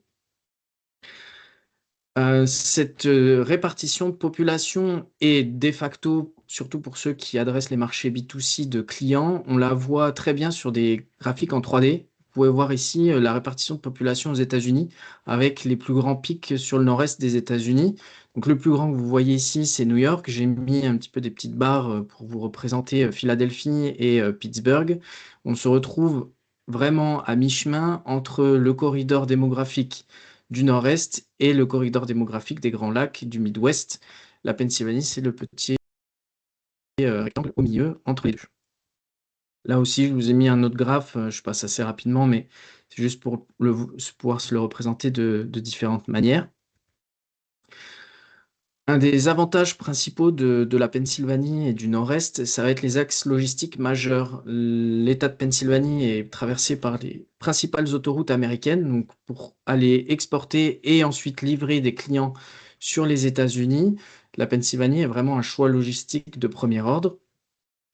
Cette répartition de population est de facto, surtout pour ceux qui adressent les marchés B2C de clients, on la voit très bien sur des graphiques en 3D. Vous pouvez voir ici la répartition de population aux États-Unis avec les plus grands pics sur le nord-est des États-Unis. Donc le plus grand que vous voyez ici, c'est New York. J'ai mis un petit peu des petites barres pour vous représenter Philadelphie et Pittsburgh. On se retrouve vraiment à mi-chemin entre le corridor démographique du nord-est et le corridor démographique des Grands Lacs du Midwest. La Pennsylvanie, c'est le petit rectangle au milieu entre les deux. Là aussi, je vous ai mis un autre graphe, je passe assez rapidement, mais c'est juste pour pouvoir se le représenter de différentes manières. Un des avantages principaux de la Pennsylvanie et du Nord-Est, ça va être les axes logistiques majeurs. L'État de Pennsylvanie est traversé par les principales autoroutes américaines, donc pour aller exporter et ensuite livrer des clients sur les États-Unis, la Pennsylvanie est vraiment un choix logistique de premier ordre.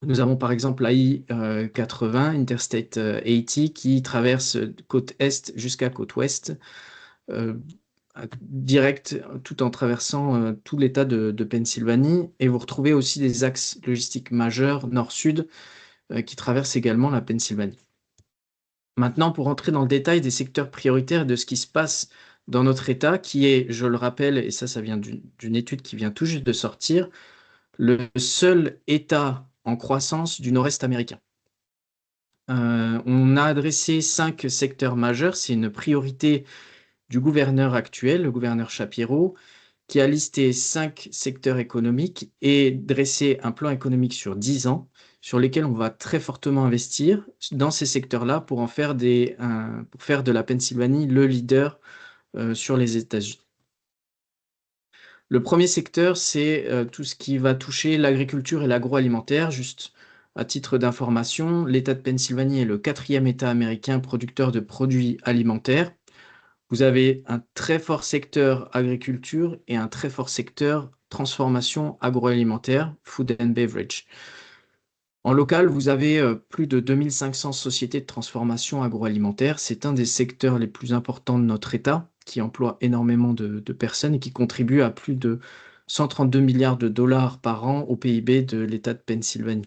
Nous avons par exemple l'I-80, Interstate 80, qui traverse côte est jusqu'à côte ouest, euh, direct, tout en traversant tout l'État de Pennsylvanie. Et vous retrouvez aussi des axes logistiques majeurs nord-sud qui traversent également la Pennsylvanie. Maintenant, pour entrer dans le détail des secteurs prioritaires et de ce qui se passe dans notre État, qui est, je le rappelle, et ça vient d'une étude qui vient tout juste de sortir, le seul État en croissance du Nord-Est américain. On a adressé 5 secteurs majeurs. C'est une priorité du gouverneur actuel, le gouverneur Shapiro, qui a listé 5 secteurs économiques et dressé un plan économique sur 10 ans sur lesquels on va très fortement investir dans ces secteurs-là pour faire de la Pennsylvanie le leader sur les États-Unis. Le premier secteur, c'est tout ce qui va toucher l'agriculture et l'agroalimentaire. Juste à titre d'information, l'État de Pennsylvanie est le 4e État américain producteur de produits alimentaires. Vous avez un très fort secteur agriculture et un très fort secteur transformation agroalimentaire, food and beverage. En local, vous avez plus de 2500 sociétés de transformation agroalimentaire. C'est un des secteurs les plus importants de notre État, qui emploie énormément de personnes et qui contribue à plus de 132 milliards de dollars par an au PIB de l'État de Pennsylvanie.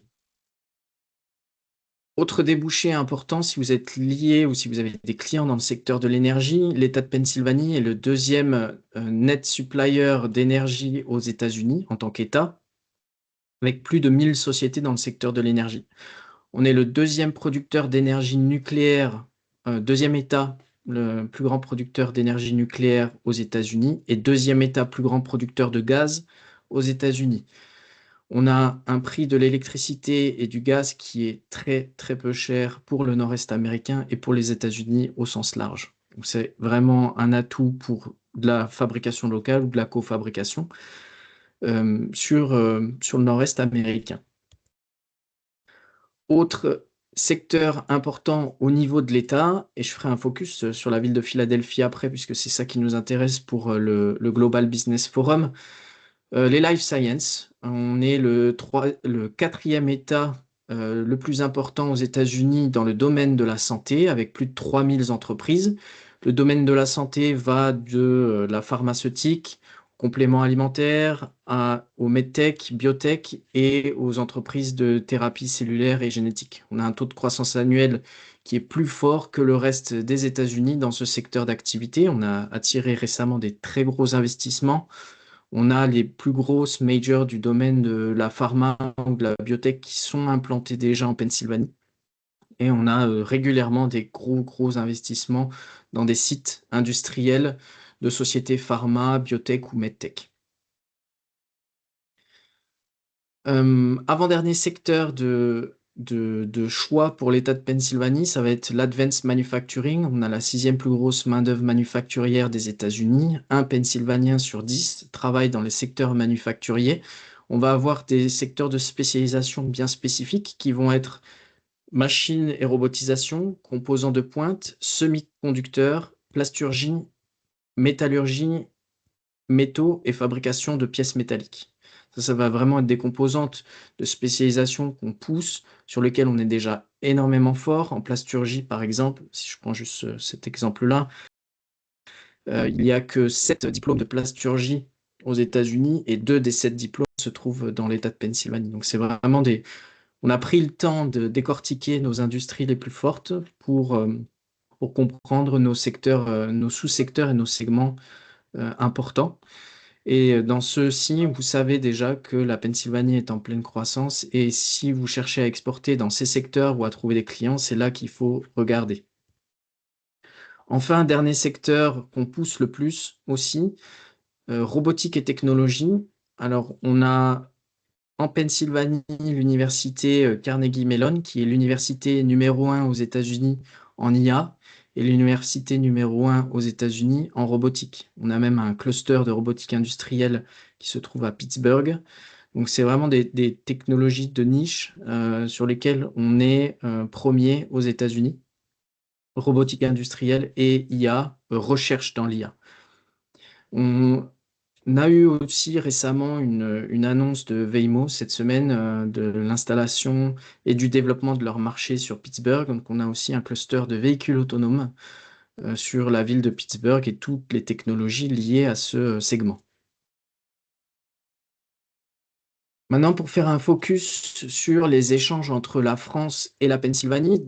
Autre débouché important, si vous êtes lié ou si vous avez des clients dans le secteur de l'énergie, l'État de Pennsylvanie est le deuxième net supplier d'énergie aux États-Unis en tant qu'État, avec plus de 1000 sociétés dans le secteur de l'énergie. On est le deuxième producteur d'énergie nucléaire, deuxième État, le plus grand producteur d'énergie nucléaire aux États-Unis, et deuxième État plus grand producteur de gaz aux États-Unis. On a un prix de l'électricité et du gaz qui est très très peu cher pour le Nord-Est américain et pour les États-Unis au sens large. C'est vraiment un atout pour de la fabrication locale ou de la cofabrication sur le Nord-Est américain. Autre secteur important au niveau de l'État, et je ferai un focus sur la ville de Philadelphie après, puisque c'est ça qui nous intéresse pour le Global Business Forum. Les life sciences, on est le 4e État le plus important aux États-Unis dans le domaine de la santé, avec plus de 3000 entreprises. Le domaine de la santé va de la pharmaceutique, compléments alimentaires, aux medtech, biotech et aux entreprises de thérapie cellulaire et génétique. On a un taux de croissance annuel qui est plus fort que le reste des États-Unis dans ce secteur d'activité. On a attiré récemment des très gros investissements. On a les plus grosses majors du domaine de la pharma ou de la biotech qui sont implantées déjà en Pennsylvanie. Et on a régulièrement des gros investissements dans des sites industriels de sociétés pharma, biotech ou medtech. Avant-dernier secteur de choix pour l'État de Pennsylvanie, ça va être l'Advanced Manufacturing. On a la 6e plus grosse main-d'œuvre manufacturière des États-Unis. Un Pennsylvanien sur 10 travaille dans les secteurs manufacturiers. On va avoir des secteurs de spécialisation bien spécifiques qui vont être machines et robotisation, composants de pointe, semi-conducteurs, plasturgie, métallurgie, métaux et fabrication de pièces métalliques. Ça va vraiment être des composantes de spécialisation qu'on pousse, sur lesquelles on est déjà énormément fort. En plasturgie, par exemple, si je prends juste cet exemple-là, il n'y a que 7 diplômes de plasturgie aux États-Unis et 2 des 7 diplômes se trouvent dans l'État de Pennsylvanie. Donc c'est vraiment on a pris le temps de décortiquer nos industries les plus fortes pour comprendre nos secteurs, nos sous-secteurs et nos segments importants. Et dans ceux-ci, vous savez déjà que la Pennsylvanie est en pleine croissance et si vous cherchez à exporter dans ces secteurs ou à trouver des clients, c'est là qu'il faut regarder. Enfin, dernier secteur qu'on pousse le plus aussi, robotique et technologie. Alors, on a En Pennsylvanie, l'université Carnegie Mellon, qui est l'université numéro 1 aux États-Unis en IA, et l'université numéro 1 aux États-Unis en robotique. On a même un cluster de robotique industrielle qui se trouve à Pittsburgh. Donc, c'est vraiment des technologies de niche sur lesquelles on est premier aux États-Unis. Robotique industrielle et IA, recherche dans l'IA. On a eu aussi récemment une annonce de Waymo cette semaine de l'installation et du développement de leur marché sur Pittsburgh. Donc, on a aussi un cluster de véhicules autonomes sur la ville de Pittsburgh et toutes les technologies liées à ce segment. Maintenant, pour faire un focus sur les échanges entre la France et la Pennsylvanie,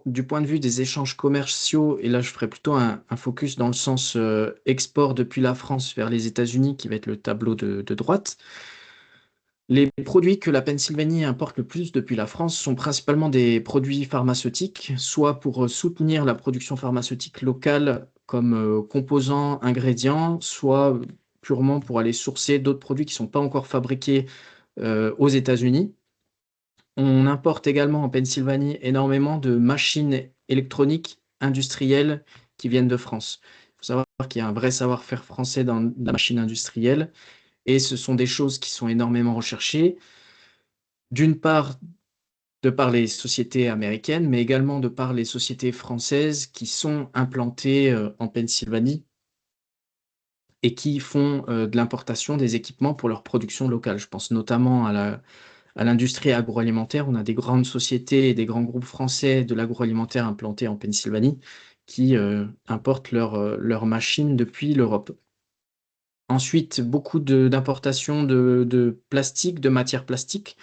du point de vue des échanges commerciaux, et là je ferai plutôt un focus dans le sens export depuis la France vers les États-Unis, qui va être le tableau de droite. Les produits que la Pennsylvanie importe le plus depuis la France sont principalement des produits pharmaceutiques, soit pour soutenir la production pharmaceutique locale comme composants, ingrédients, soit purement pour aller sourcer d'autres produits qui ne sont pas encore fabriqués aux États-Unis. On importe également en Pennsylvanie énormément de machines électroniques industrielles qui viennent de France. Il faut savoir qu'il y a un vrai savoir-faire français dans la machine industrielle et ce sont des choses qui sont énormément recherchées, d'une part de par les sociétés américaines, mais également de par les sociétés françaises qui sont implantées en Pennsylvanie et qui font de l'importation des équipements pour leur production locale. Je pense notamment à l'industrie agroalimentaire. On a des grandes sociétés et des grands groupes français de l'agroalimentaire implantés en Pennsylvanie qui importent leurs machines depuis l'Europe. Ensuite, beaucoup d'importations de plastique, de matières plastiques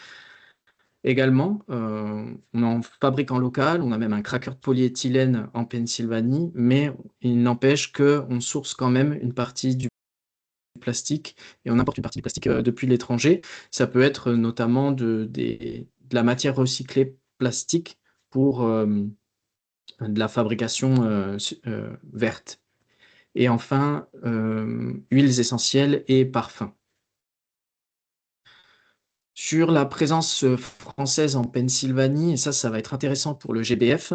également. On en fabrique en local, on a même un cracker de polyéthylène en Pennsylvanie, mais il n'empêche qu'on source quand même une partie du plastique et on importe une partie du plastique depuis l'étranger. Ça peut être notamment de la matière recyclée plastique pour de la fabrication verte. Et enfin, huiles essentielles et parfums. Sur la présence française en Pennsylvanie, et ça va être intéressant pour le GBF,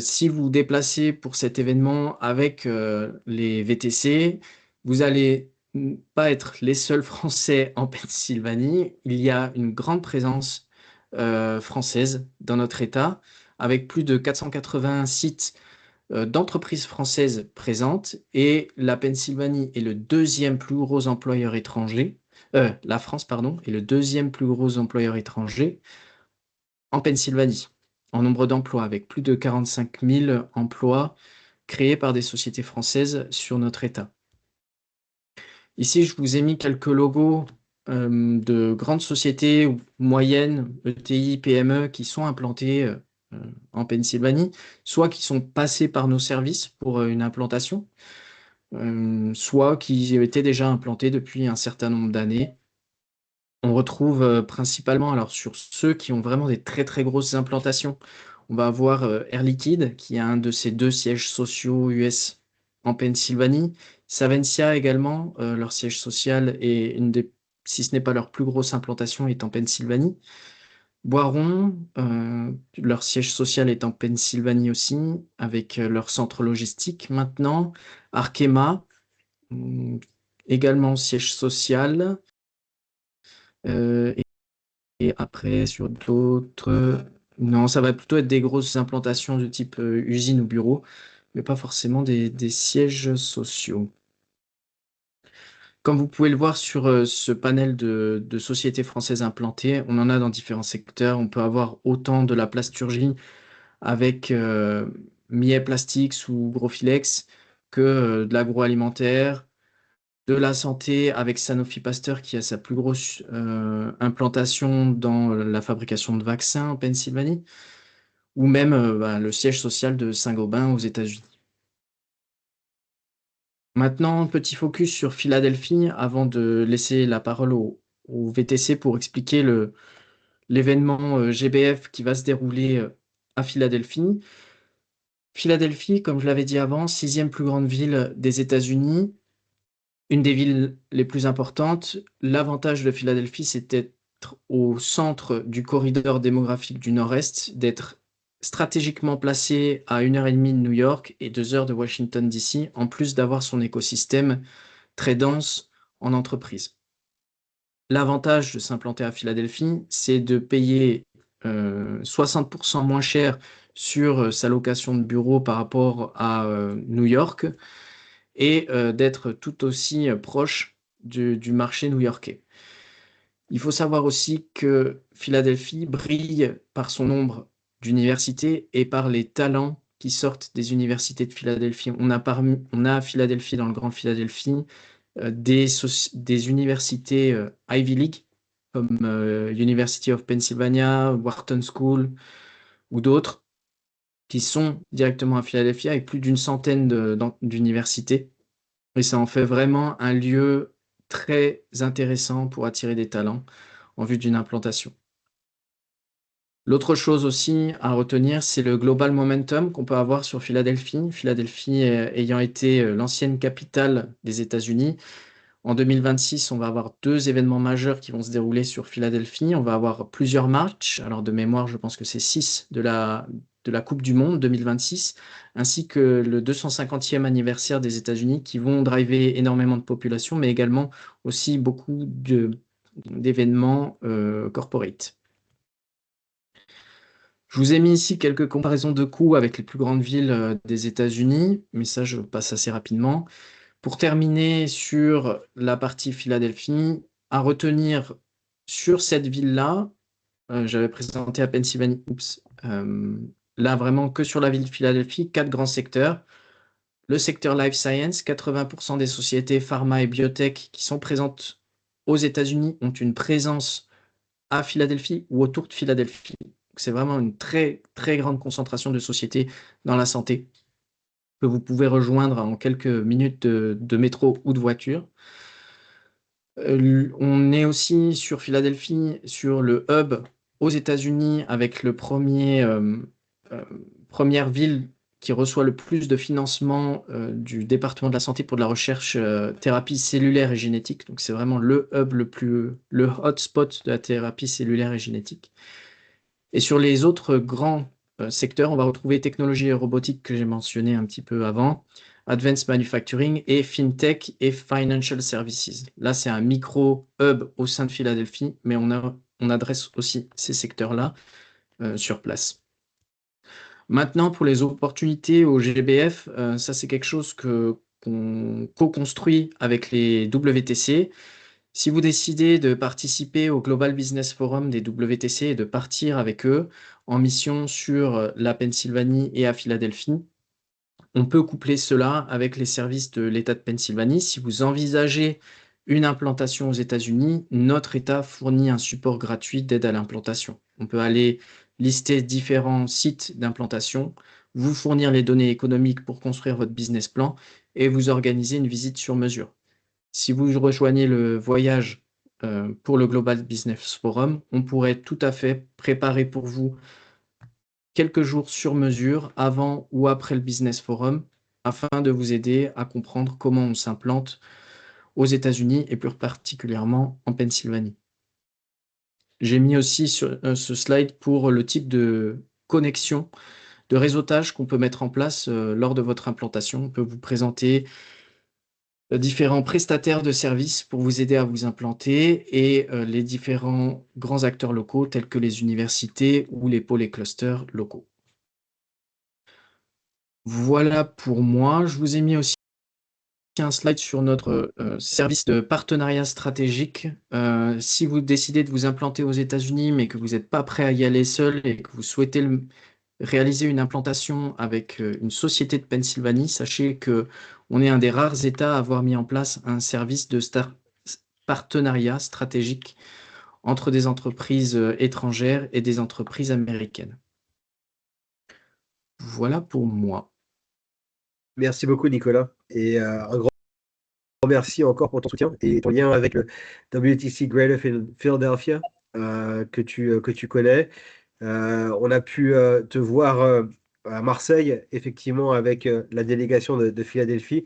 si vous vous déplacez pour cet événement avec les VTC, vous allez pas être les seuls Français en Pennsylvanie. Il y a une grande présence française dans notre État, avec plus de 480 sites d'entreprises françaises présentes, et la Pennsylvanie est le deuxième plus gros employeur étranger. La France, pardon, est le deuxième plus gros employeur étranger en Pennsylvanie, en nombre d'emplois, avec plus de 45 000 emplois créés par des sociétés françaises sur notre État. Ici, je vous ai mis quelques logos de grandes sociétés moyennes, ETI, PME, qui sont implantées en Pennsylvanie, soit qui sont passées par nos services pour une implantation, soit qui étaient déjà implantées depuis un certain nombre d'années. On retrouve principalement, alors sur ceux qui ont vraiment des très très grosses implantations, on va avoir Air Liquide, qui a un de ses 2 sièges sociaux US en Pennsylvanie. Savencia également, leur siège social et si ce n'est pas leur plus grosse implantation, est en Pennsylvanie. Boiron, leur siège social est en Pennsylvanie aussi, avec leur centre logistique maintenant. Arkema, également siège social. Et après, sur d'autres, non, ça va plutôt être des grosses implantations de type usine ou bureau, mais pas forcément des sièges sociaux. Comme vous pouvez le voir sur ce panel de sociétés françaises implantées, on en a dans différents secteurs. On peut avoir autant de la plasturgie avec Millet Plastics ou Grophilex que de l'agroalimentaire, de la santé avec Sanofi Pasteur qui a sa plus grosse implantation dans la fabrication de vaccins en Pennsylvanie, ou même le siège social de Saint-Gobain aux États-Unis. Maintenant, petit focus sur Philadelphie avant de laisser la parole au VTC pour expliquer l'événement GBF qui va se dérouler à Philadelphie. Philadelphie, comme je l'avais dit avant, 6e plus grande ville des États-Unis, une des villes les plus importantes. L'avantage de Philadelphie, c'est d'être au centre du corridor démographique du Nord-Est, d'être stratégiquement placé à 1h30 de New York et 2 heures de Washington, D.C., en plus d'avoir son écosystème très dense en entreprise. L'avantage de s'implanter à Philadelphie, c'est de payer 60% moins cher sur sa location de bureau par rapport à New York et d'être tout aussi proche du marché new-yorkais. Il faut savoir aussi que Philadelphie brille par son nombre d'universités et par les talents qui sortent des universités de Philadelphie. On a à Philadelphie, dans le Grand Philadelphie, des universités Ivy League, comme University of Pennsylvania, Wharton School ou d'autres, qui sont directement à Philadelphie avec plus d'une centaine d'universités. Et ça en fait vraiment un lieu très intéressant pour attirer des talents en vue d'une implantation. L'autre chose aussi à retenir, c'est le global momentum qu'on peut avoir sur Philadelphie. Philadelphie ayant été l'ancienne capitale des États-Unis. En 2026, on va avoir 2 événements majeurs qui vont se dérouler sur Philadelphie. On va avoir plusieurs matchs. Alors de mémoire, je pense que c'est 6 de la Coupe du Monde 2026, ainsi que le 250e anniversaire des États-Unis qui vont driver énormément de population, mais également aussi beaucoup d'événements corporate. Je vous ai mis ici quelques comparaisons de coûts avec les plus grandes villes des États-Unis, mais ça, je passe assez rapidement. Pour terminer sur la partie Philadelphie, à retenir sur cette ville-là, j'avais présenté à Pennsylvanie, là vraiment que sur la ville de Philadelphie, 4 grands secteurs. Le secteur Life Science, 80% des sociétés pharma et biotech qui sont présentes aux États-Unis ont une présence à Philadelphie ou autour de Philadelphie. C'est vraiment une très, très grande concentration de sociétés dans la santé que vous pouvez rejoindre en quelques minutes de métro ou de voiture. On est aussi sur Philadelphie, sur le hub aux États-Unis, avec le première ville qui reçoit le plus de financement du département de la santé pour de la recherche thérapie cellulaire et génétique. Donc c'est vraiment le hub le hotspot de la thérapie cellulaire et génétique. Et sur les autres grands secteurs, on va retrouver technologie et robotique que j'ai mentionné un petit peu avant, advanced manufacturing et fintech et financial services. Là, c'est un micro-hub au sein de Philadelphie, mais on adresse aussi ces secteurs-là sur place. Maintenant, pour les opportunités au GBF, ça c'est quelque chose qu'on co-construit avec les WTC. Si vous décidez de participer au Global Business Forum des WTC et de partir avec eux en mission sur la Pennsylvanie et à Philadelphie, on peut coupler cela avec les services de l'État de Pennsylvanie. Si vous envisagez une implantation aux États-Unis, notre État fournit un support gratuit d'aide à l'implantation. On peut aller lister différents sites d'implantation, vous fournir les données économiques pour construire votre business plan et vous organiser une visite sur mesure. Si vous rejoignez le voyage pour le Global Business Forum, on pourrait tout à fait préparer pour vous quelques jours sur mesure avant ou après le Business Forum afin de vous aider à comprendre comment on s'implante aux États-Unis et plus particulièrement en Pennsylvanie. J'ai mis aussi sur ce slide pour le type de connexion, de réseautage qu'on peut mettre en place lors de votre implantation. On peut vous présenter différents prestataires de services pour vous aider à vous implanter et les différents grands acteurs locaux tels que les universités ou les pôles et clusters locaux. Voilà pour moi. Je vous ai mis aussi un slide sur notre service de partenariat stratégique. Si vous décidez de vous implanter aux États-Unis mais que vous n'êtes pas prêt à y aller seul et que vous souhaitez réaliser une implantation avec une société de Pennsylvanie, sachez qu'on est un des rares États à avoir mis en place un service de partenariat stratégique entre des entreprises étrangères et des entreprises américaines. Voilà pour moi. Merci beaucoup, Nicolas. Et un grand merci encore pour ton soutien et ton lien avec le WTC Greater Philadelphia que tu connais. On a pu te voir à Marseille, effectivement, avec la délégation de Philadelphie.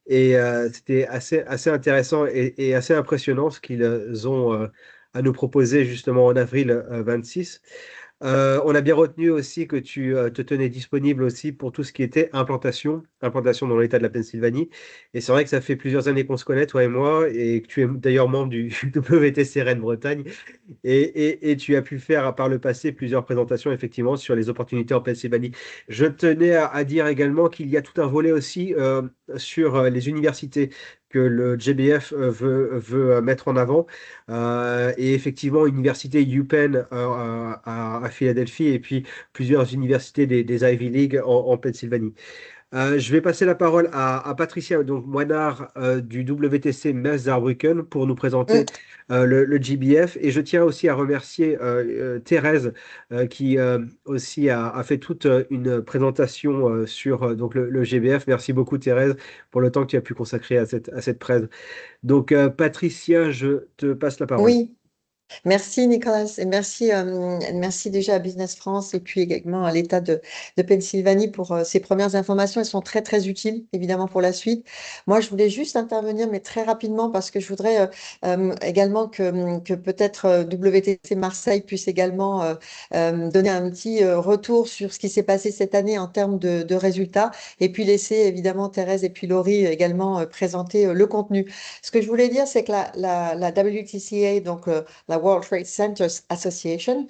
Et c'était assez intéressant et assez impressionnant ce qu'ils ont à nous proposer justement en avril 26. On a bien retenu aussi que tu te tenais disponible aussi pour tout ce qui était implantation dans l'État de la Pennsylvanie. Et c'est vrai que ça fait plusieurs années qu'on se connaît, toi et moi, et que tu es d'ailleurs membre du WTC Rennes Bretagne. Et tu as pu faire par le passé plusieurs présentations effectivement sur les opportunités en Pennsylvanie. Je tenais à dire également qu'il y a tout un volet aussi sur les universités que le JBF veut mettre en avant. Et effectivement, l'université UPenn à Philadelphie et puis plusieurs universités des Ivy League en Pennsylvanie. Je vais passer la parole à Patricia, donc Moinard du WTC Metz Saarbrücken pour nous présenter Mm. le GBF. Et je tiens aussi à remercier Thérèse qui aussi a fait toute une présentation sur donc le GBF. Merci beaucoup Thérèse pour le temps que tu as pu consacrer à cette presse. Donc Patricia, je te passe la parole. Oui, merci Nicolas et merci déjà à Business France et puis également à l'État de Pennsylvanie pour ces premières informations. Elles sont très très utiles évidemment pour la suite. Moi, je voulais juste intervenir, mais très rapidement parce que je voudrais également que peut-être WTC Marseille puisse également donner un petit retour sur ce qui s'est passé cette année en termes de résultats et puis laisser évidemment Thérèse et puis Laurie également présenter le contenu. Ce que je voulais dire, c'est que la WTCA, donc la World Trade Centers Association,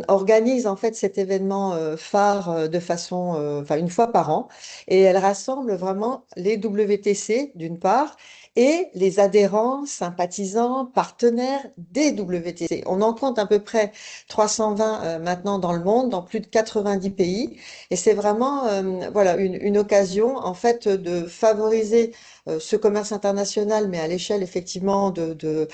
organise en fait cet événement phare de façon, enfin une fois par an, et elle rassemble vraiment les WTC d'une part et les adhérents, sympathisants, partenaires des WTC. On en compte à peu près 320 maintenant dans le monde, dans plus de 90 pays, et c'est vraiment voilà une occasion en fait de favoriser ce commerce international, mais à l'échelle effectivement de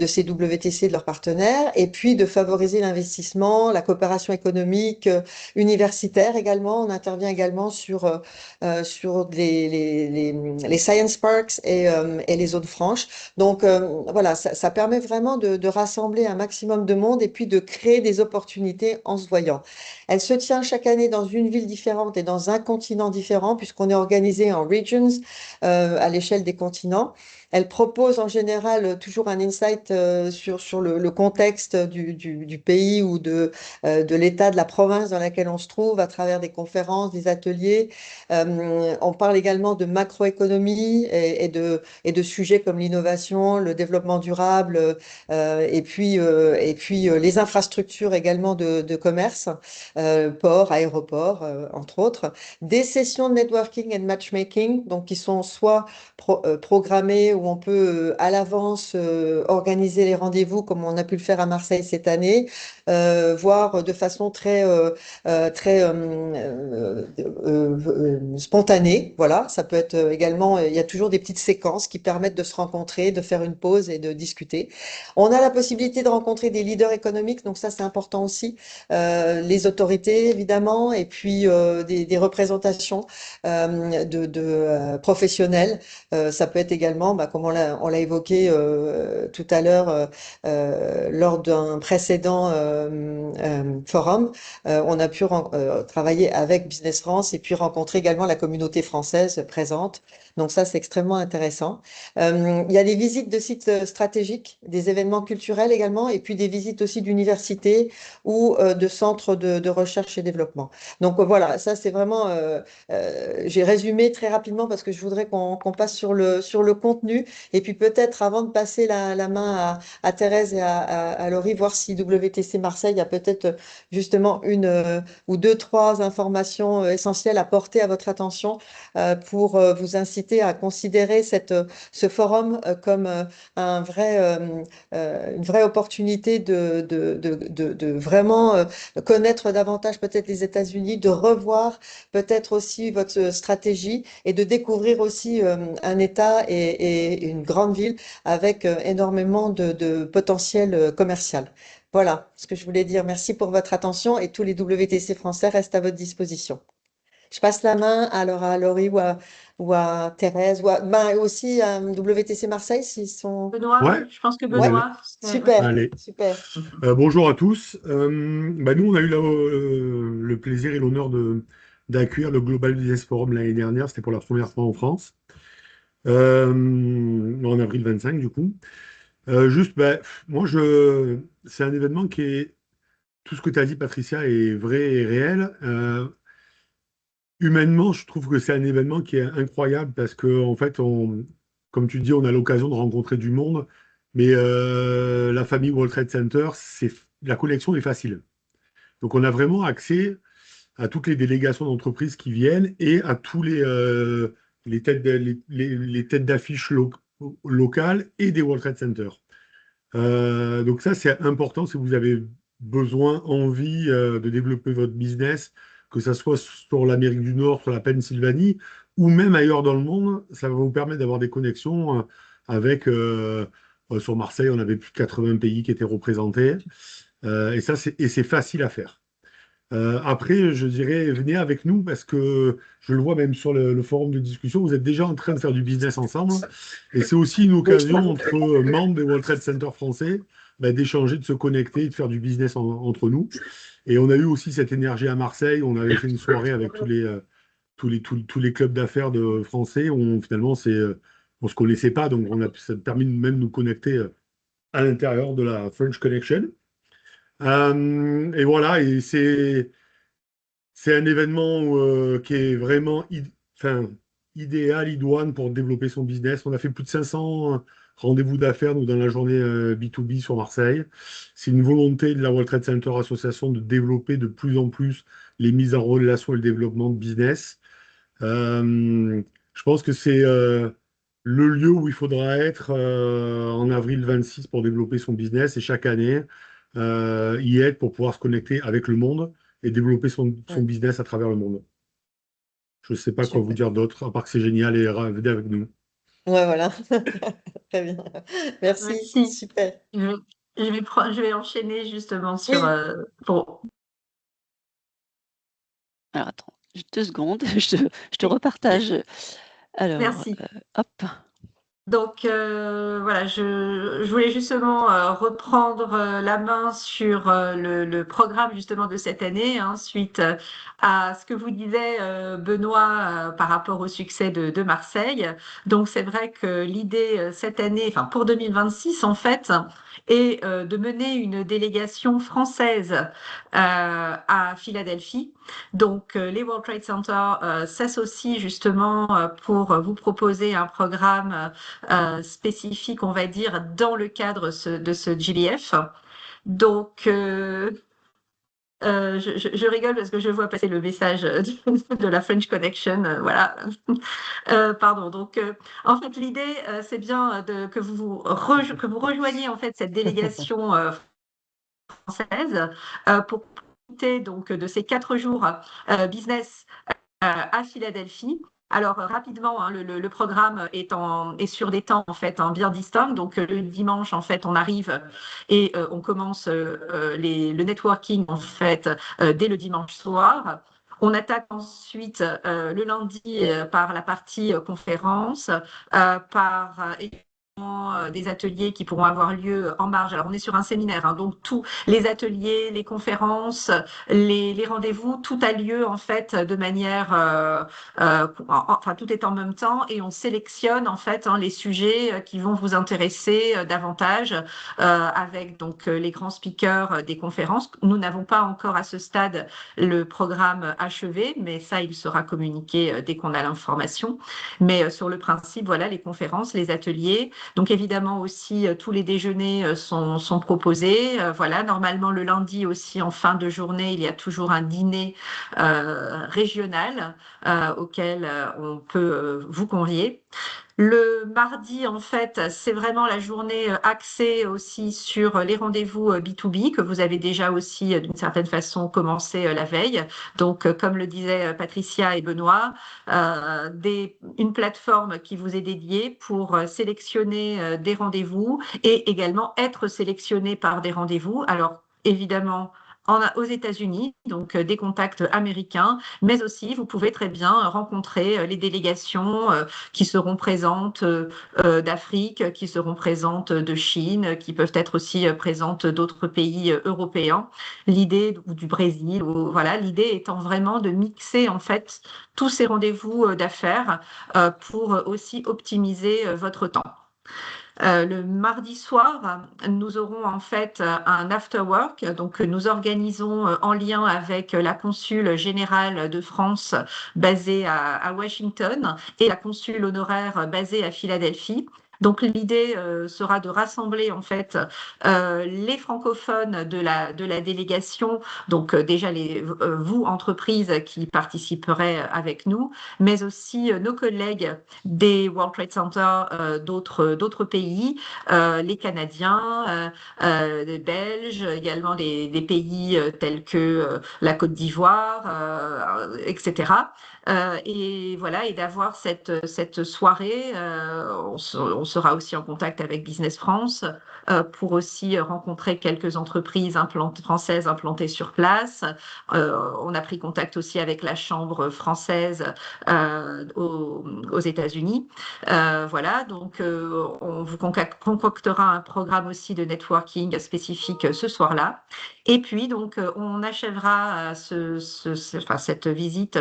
ces WTC, de leurs partenaires, et puis de favoriser l'investissement, la coopération économique, universitaire également. On intervient également sur les science parks et les zones franches. Donc voilà, ça permet vraiment de rassembler un maximum de monde et puis de créer des opportunités en se voyant. Elle se tient chaque année dans une ville différente et dans un continent différent, puisqu'on est organisé en regions à l'échelle des continents. Elle propose en général toujours un insight sur le contexte du pays ou de l'état de la province dans laquelle on se trouve à travers des conférences, des ateliers. On parle également de macroéconomie et de sujets comme l'innovation, le développement durable et puis les infrastructures également de commerce, ports, aéroports, entre autres. Des sessions de networking and matchmaking, donc qui sont soit programmées où on peut à l'avance organiser les rendez-vous comme on a pu le faire à Marseille cette année, voire de façon très spontanée. Voilà, ça peut être également, il y a toujours des petites séquences qui permettent de se rencontrer, de faire une pause et de discuter. On a la possibilité de rencontrer des leaders économiques, donc ça c'est important aussi, les autorités évidemment, et puis des représentations professionnels. Ça peut être également, comme on l'a évoqué tout à l'heure lors d'un précédent forum, on a pu travailler avec Business France et puis rencontrer également la communauté française présente. Donc ça, c'est extrêmement intéressant. Il y a des visites de sites stratégiques, des événements culturels également, et puis des visites aussi d'universités ou de centres de recherche et développement. Donc voilà, ça c'est vraiment, j'ai résumé très rapidement parce que je voudrais qu'on passe sur le contenu. Et puis peut-être avant de passer la main à Thérèse et à Laurie, voir si WTC Marseille a peut-être justement une ou deux, trois informations essentielles à porter à votre attention pour vous inciter à considérer ce forum comme une vraie opportunité de vraiment connaître davantage peut-être les États-Unis, de revoir peut-être aussi votre stratégie et de découvrir aussi un État et une grande ville avec énormément de potentiel commercial. Voilà ce que je voulais dire. Merci pour votre attention et tous les WTC français restent à votre disposition. Je passe la main alors à Laurie ou à Thérèse, aussi à WTC Marseille s'ils sont... Benoît, Ouais, je pense que Ouais, Benoît. super, allez. super. Bonjour à tous. Nous, on a eu le plaisir et l'honneur d'accueillir le Global Business Forum l'année dernière. C'était pour la première fois en France. en avril 25 du coup. Juste, moi, c'est un événement qui est, tout ce que tu as dit, Patricia, est vrai et réel. Humainement, je trouve que c'est un événement qui est incroyable parce que, en fait, comme tu dis, on a l'occasion de rencontrer du monde, mais la famille World Trade Center, la connexion est facile. Donc, on a vraiment accès à toutes les délégations d'entreprises qui viennent et à tous les les têtes d'affiche locales et des World Trade Center. Donc ça, c'est important si vous avez besoin, envie de développer votre business, que ce soit sur l'Amérique du Nord, sur la Pennsylvanie, ou même ailleurs dans le monde, ça va vous permettre d'avoir des connexions avec, sur Marseille, on avait plus de 80 pays qui étaient représentés, et ça, c'est facile à faire. Après, je dirais, venez avec nous parce que je le vois même sur le forum de discussion, vous êtes déjà en train de faire du business ensemble. Et c'est aussi une occasion entre membres des World Trade Center français d'échanger, de se connecter et de faire du business entre nous. Et on a eu aussi cette énergie à Marseille. On avait fait une soirée avec tous les clubs d'affaires de français. Finalement, on se connaissait pas, donc ça a permis de même nous connecter à l'intérieur de la French Connection. Et voilà, et c'est un événement qui est vraiment enfin, idéal, idoine pour développer son business. On a fait plus de 500 rendez-vous d'affaires nous, dans la journée B2B sur Marseille. C'est une volonté de la World Trade Center Association de développer de plus en plus les mises en relation et le développement de business. Je pense que c'est le lieu où il faudra être en avril 26 pour développer son business et chaque année y être pour pouvoir se connecter avec le monde et développer son Ouais, business à travers le monde. Je ne sais pas quoi vous super. dire d'autre, à part que c'est génial et venez avec nous. Ouais, voilà. Très bien. Merci, Merci. super. Je vais enchaîner justement sur Oui, pour Alors attends, 2 secondes, je te repartage. Alors, merci. hop. Donc voilà, je voulais justement reprendre la main sur le programme justement de cette année, hein, suite à ce que vous disait Benoît par rapport au succès de Marseille. Donc c'est vrai que l'idée cette année, enfin pour 2026 en fait, est de mener une délégation française à Philadelphie. Donc les World Trade Center s'associent justement pour vous proposer un programme spécifique, on va dire, dans le cadre de ce GBF. Donc, je rigole parce que je vois passer le message de la French Connection. Voilà. Pardon. Donc, en fait, l'idée, c'est bien que vous rejoigniez en fait cette délégation française pour profiter donc de ces 4 jours business à Philadelphie. Alors rapidement, hein, le programme est sur des temps en fait bien distincts. Donc le dimanche en fait on arrive et on commence le networking en fait dès le dimanche soir. On attaque ensuite le lundi par la partie conférence, par des ateliers qui pourront avoir lieu en marge. Alors on est sur un séminaire, hein, donc tous les ateliers, les conférences, les rendez-vous, tout a lieu en fait de manière, enfin tout est en même temps et on sélectionne en fait les sujets qui vont vous intéresser davantage avec donc les grands speakers des conférences. Nous n'avons pas encore à ce stade le programme achevé, mais ça il sera communiqué dès qu'on a l'information. Mais sur le principe, voilà, les conférences, les ateliers. Donc évidemment aussi tous les déjeuners sont proposés. Voilà, normalement le lundi aussi en fin de journée, il y a toujours un dîner régional auquel on peut vous convier. Le mardi, en fait, c'est vraiment la journée axée aussi sur les rendez-vous B2B que vous avez déjà aussi d'une certaine façon commencé la veille. Donc, comme le disaient Patricia et Benoît, une plateforme qui vous est dédiée pour sélectionner des rendez-vous et également être sélectionné par des rendez-vous. Alors, évidemment, aux États-Unis, donc des contacts américains, mais aussi vous pouvez très bien rencontrer les délégations qui seront présentes d'Afrique, qui seront présentes de Chine, qui peuvent être aussi présentes d'autres pays européens. L'idée ou du Brésil, voilà, l'idée étant vraiment de mixer en fait tous ces rendez-vous d'affaires pour aussi optimiser votre temps. Le mardi soir, nous aurons en fait un after work, donc nous organisons en lien avec la consule générale de France basée à Washington et la consule honoraire basée à Philadelphie. Donc l'idée sera de rassembler en fait les francophones de la délégation, donc déjà vous entreprises qui participerez avec nous, mais aussi nos collègues des World Trade Center d'autres pays, les Canadiens, les Belges, également des pays tels que la Côte d'Ivoire, etc. Et voilà, et d'avoir cette soirée, on sera aussi en contact avec Business France pour aussi rencontrer quelques entreprises françaises implantées sur place. On a pris contact aussi avec la Chambre française aux États-Unis. Voilà, donc on vous concoctera un programme aussi de networking spécifique ce soir-là. Et puis, donc, on achèvera cette visite,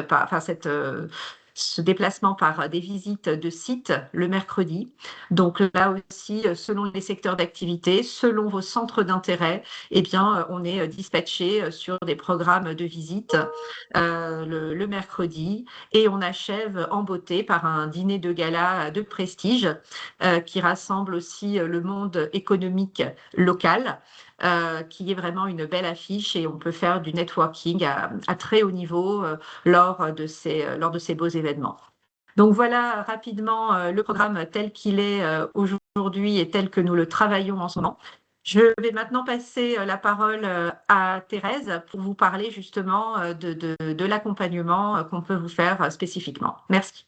ce déplacement par des visites de sites le mercredi. Donc là aussi, selon les secteurs d'activité, selon vos centres d'intérêt, eh bien, on est dispatché sur des programmes de visite le mercredi et on achève en beauté par un dîner de gala de prestige qui rassemble aussi le monde économique local. Qui est vraiment une belle affiche et on peut faire du networking à très haut niveau lors de ces beaux événements. Donc voilà rapidement le programme tel qu'il est aujourd'hui et tel que nous le travaillons en ce moment. Je vais maintenant passer la parole à Thérèse pour vous parler justement de l'accompagnement qu'on peut vous faire spécifiquement. Merci.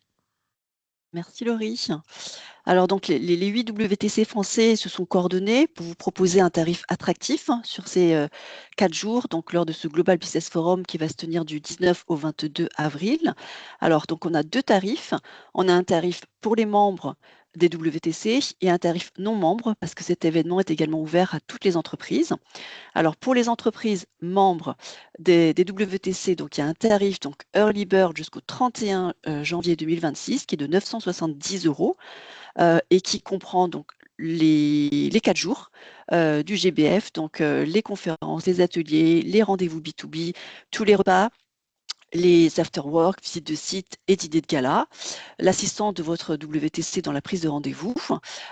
Merci Laurie. Alors donc les 8 WTC français se sont coordonnés pour vous proposer un tarif attractif sur ces 4 jours, donc lors de ce Global Business Forum qui va se tenir du 19 au 22 avril. Alors donc on a 2 tarifs. On a un tarif pour les membres des WTC et un tarif non membre parce que cet événement est également ouvert à toutes les entreprises. Alors pour les entreprises membres des WTC, donc il y a un tarif donc Early Bird jusqu'au 31 janvier 2026 qui est de 970 € et qui comprend donc les 4 jours du GBF, donc les conférences, les ateliers, les rendez-vous B2B, tous les repas, les after-work, visites de site et dîners de gala, l'assistance de votre WTC dans la prise de rendez-vous.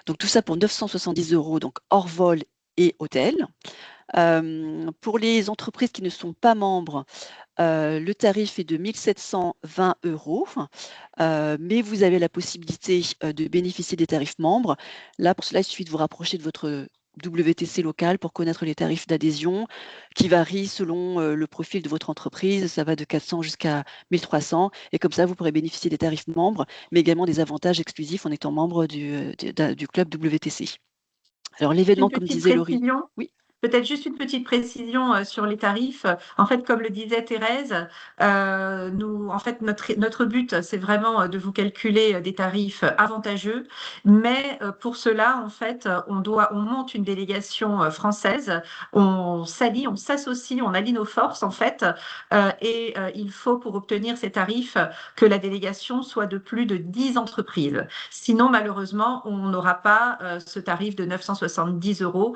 Donc tout ça pour 970 €, donc hors vol et hôtel. Pour les entreprises qui ne sont pas membres, le tarif est de 1 720 €, mais vous avez la possibilité de bénéficier des tarifs membres. Là, pour cela, il suffit de vous rapprocher de votre WTC local pour connaître les tarifs d'adhésion qui varient selon le profil de votre entreprise. Ça va de 400 jusqu'à 1 300 et comme ça, vous pourrez bénéficier des tarifs membres, mais également des avantages exclusifs en étant membre du club WTC. Alors l'événement, comme disait Laurie… Oui. Peut-être juste une petite précision sur les tarifs. En fait, comme le disait Thérèse, nous, en fait, notre but, c'est vraiment de vous calculer des tarifs avantageux. Mais pour cela, en fait, on monte une délégation française, on s'allie, on s'associe, on allie nos forces, en fait. Et il faut, pour obtenir ces tarifs, que la délégation soit de plus de 10 entreprises. Sinon, malheureusement, on n'aura pas ce tarif de 970 €,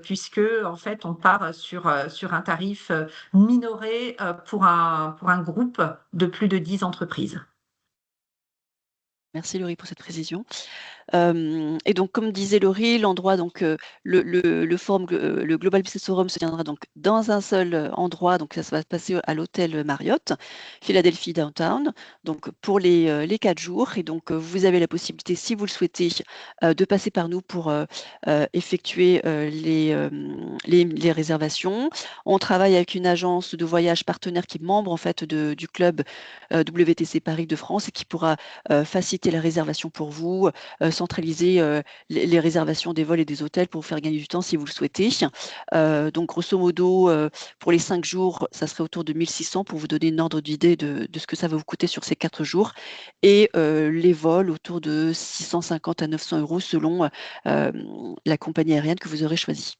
puisque en fait, on part sur un tarif minoré pour un groupe de plus de 10 entreprises. Merci Laurie pour cette précision. Et donc, comme disait Laurie, l'endroit, donc le forum, le Global Business Forum se tiendra donc dans un seul endroit. Donc, ça va se passer à l'hôtel Marriott, Philadelphie Downtown. Donc, pour les 4 jours. Et donc, vous avez la possibilité, si vous le souhaitez, de passer par nous pour effectuer les réservations. On travaille avec une agence de voyage partenaire qui est membre en fait du club WTC Paris de France et qui pourra faciliter la réservation pour vous. centraliser les réservations des vols et des hôtels pour vous faire gagner du temps si vous le souhaitez. Donc, grosso modo, pour les 5 jours, ça serait autour de 1600 pour vous donner une ordre d'idée de ce que ça va vous coûter sur ces 4 jours. Et les vols autour de 650 à 900 € selon la compagnie aérienne que vous aurez choisie.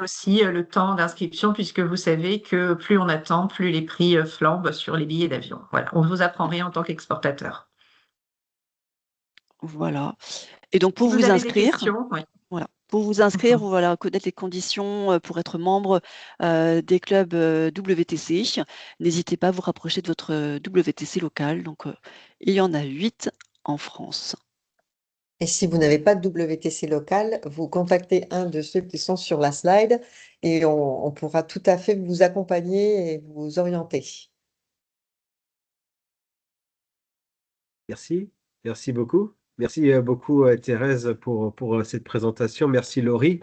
Aussi le temps d'inscription, puisque vous savez que plus on attend, plus les prix flambent sur les billets d'avion. Voilà, on ne vous apprend rien en tant qu'exportateur. Voilà. Et donc, pour Si vous vous avez des inscrire, questions, oui. voilà, pour vous inscrire, voilà, connaître les conditions pour être membre des clubs WTC, n'hésitez pas à vous rapprocher de votre WTC local. Donc, il y en a 8 en France. Et si vous n'avez pas de WTC local, vous contactez un de ceux qui sont sur la slide et on pourra tout à fait vous accompagner et vous orienter. Merci, merci beaucoup. Merci beaucoup Thérèse pour cette présentation. Merci Laurie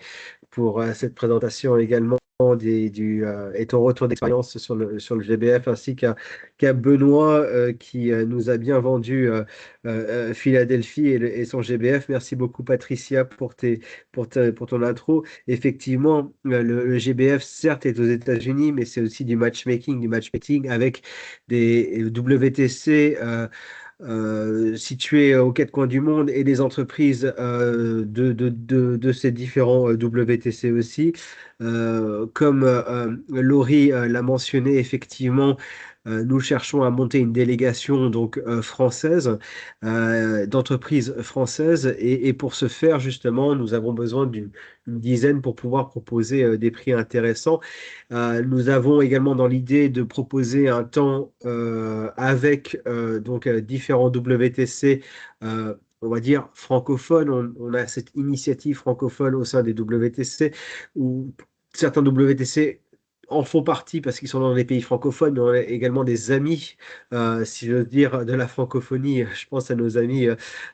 pour cette présentation également et ton retour d'expérience sur le GBF, ainsi qu'à Benoît qui nous a bien vendu Philadelphie et son GBF. Merci beaucoup Patricia pour ton intro. Effectivement, le GBF certes est aux États-Unis, mais c'est aussi du matchmaking avec des WTC situés aux quatre coins du monde et des entreprises de ces différents WTC aussi. Comme Laurie l'a mentionné, effectivement, nous cherchons à monter une délégation donc française, d'entreprises françaises, et pour ce faire, justement, nous avons besoin d'une dizaine pour pouvoir proposer des prix intéressants. Nous avons également dans l'idée de proposer un temps avec donc différents WTC, on va dire francophones. On a cette initiative francophone au sein des WTC, où certains WTC en font partie parce qu'ils sont dans les pays francophones, mais on a également des amis, si j'ose dire, de la francophonie. Je pense à nos amis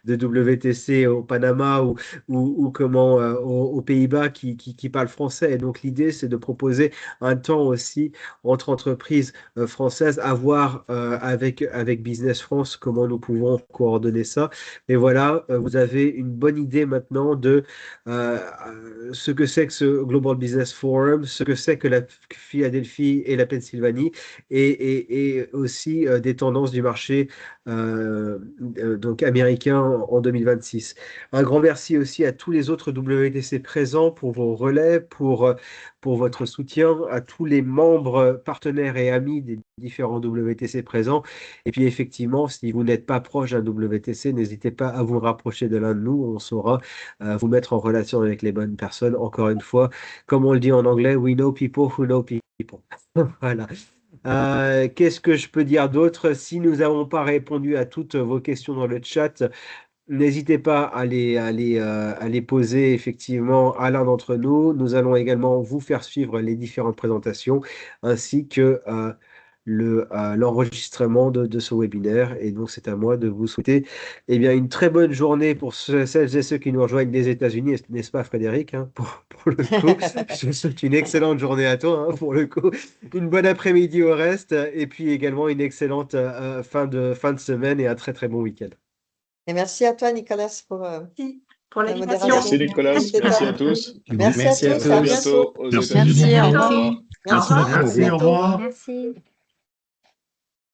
de WTC au Panama ou comment aux Pays-Bas qui parlent français. Et donc l'idée, c'est de proposer un temps aussi entre entreprises françaises, à voir avec Business France comment nous pouvons coordonner ça. Mais voilà, vous avez une bonne idée maintenant de ce que c'est que ce Global Business Forum, ce que c'est que la Philadelphie et la Pennsylvanie, et aussi des tendances du marché donc américain en 2026. Un grand merci aussi à tous les autres WTC présents pour vos relais, pour votre soutien, à tous les membres, partenaires et amis des différents WTC présents. Et puis effectivement, si vous n'êtes pas proche d'un WTC, n'hésitez pas à vous rapprocher de l'un de nous. On saura vous mettre en relation avec les bonnes personnes. Encore une fois, comme on le dit en anglais, we know people who know people. Voilà. Qu'est-ce que je peux dire d'autre? Si nous n'avons pas répondu à toutes vos questions dans le chat, n'hésitez pas à les poser effectivement à l'un d'entre nous. Nous allons également vous faire suivre les différentes présentations ainsi que l'enregistrement de ce webinaire. Et donc, c'est à moi de vous souhaiter une très bonne journée pour celles et ceux qui nous rejoignent des États-Unis, n'est-ce pas, Frédéric, hein, pour le coup. Je vous souhaite une excellente journée à toi, hein, pour le coup. Une bonne après-midi au reste, et puis également une excellente fin de semaine et un très très bon week-end. Et merci à toi, Nicolas, pour la modération. Merci, Nicolas. Merci à tous. Merci à tous. À bientôt aux Merci, États-Unis. au revoir. Merci, au revoir. Merci.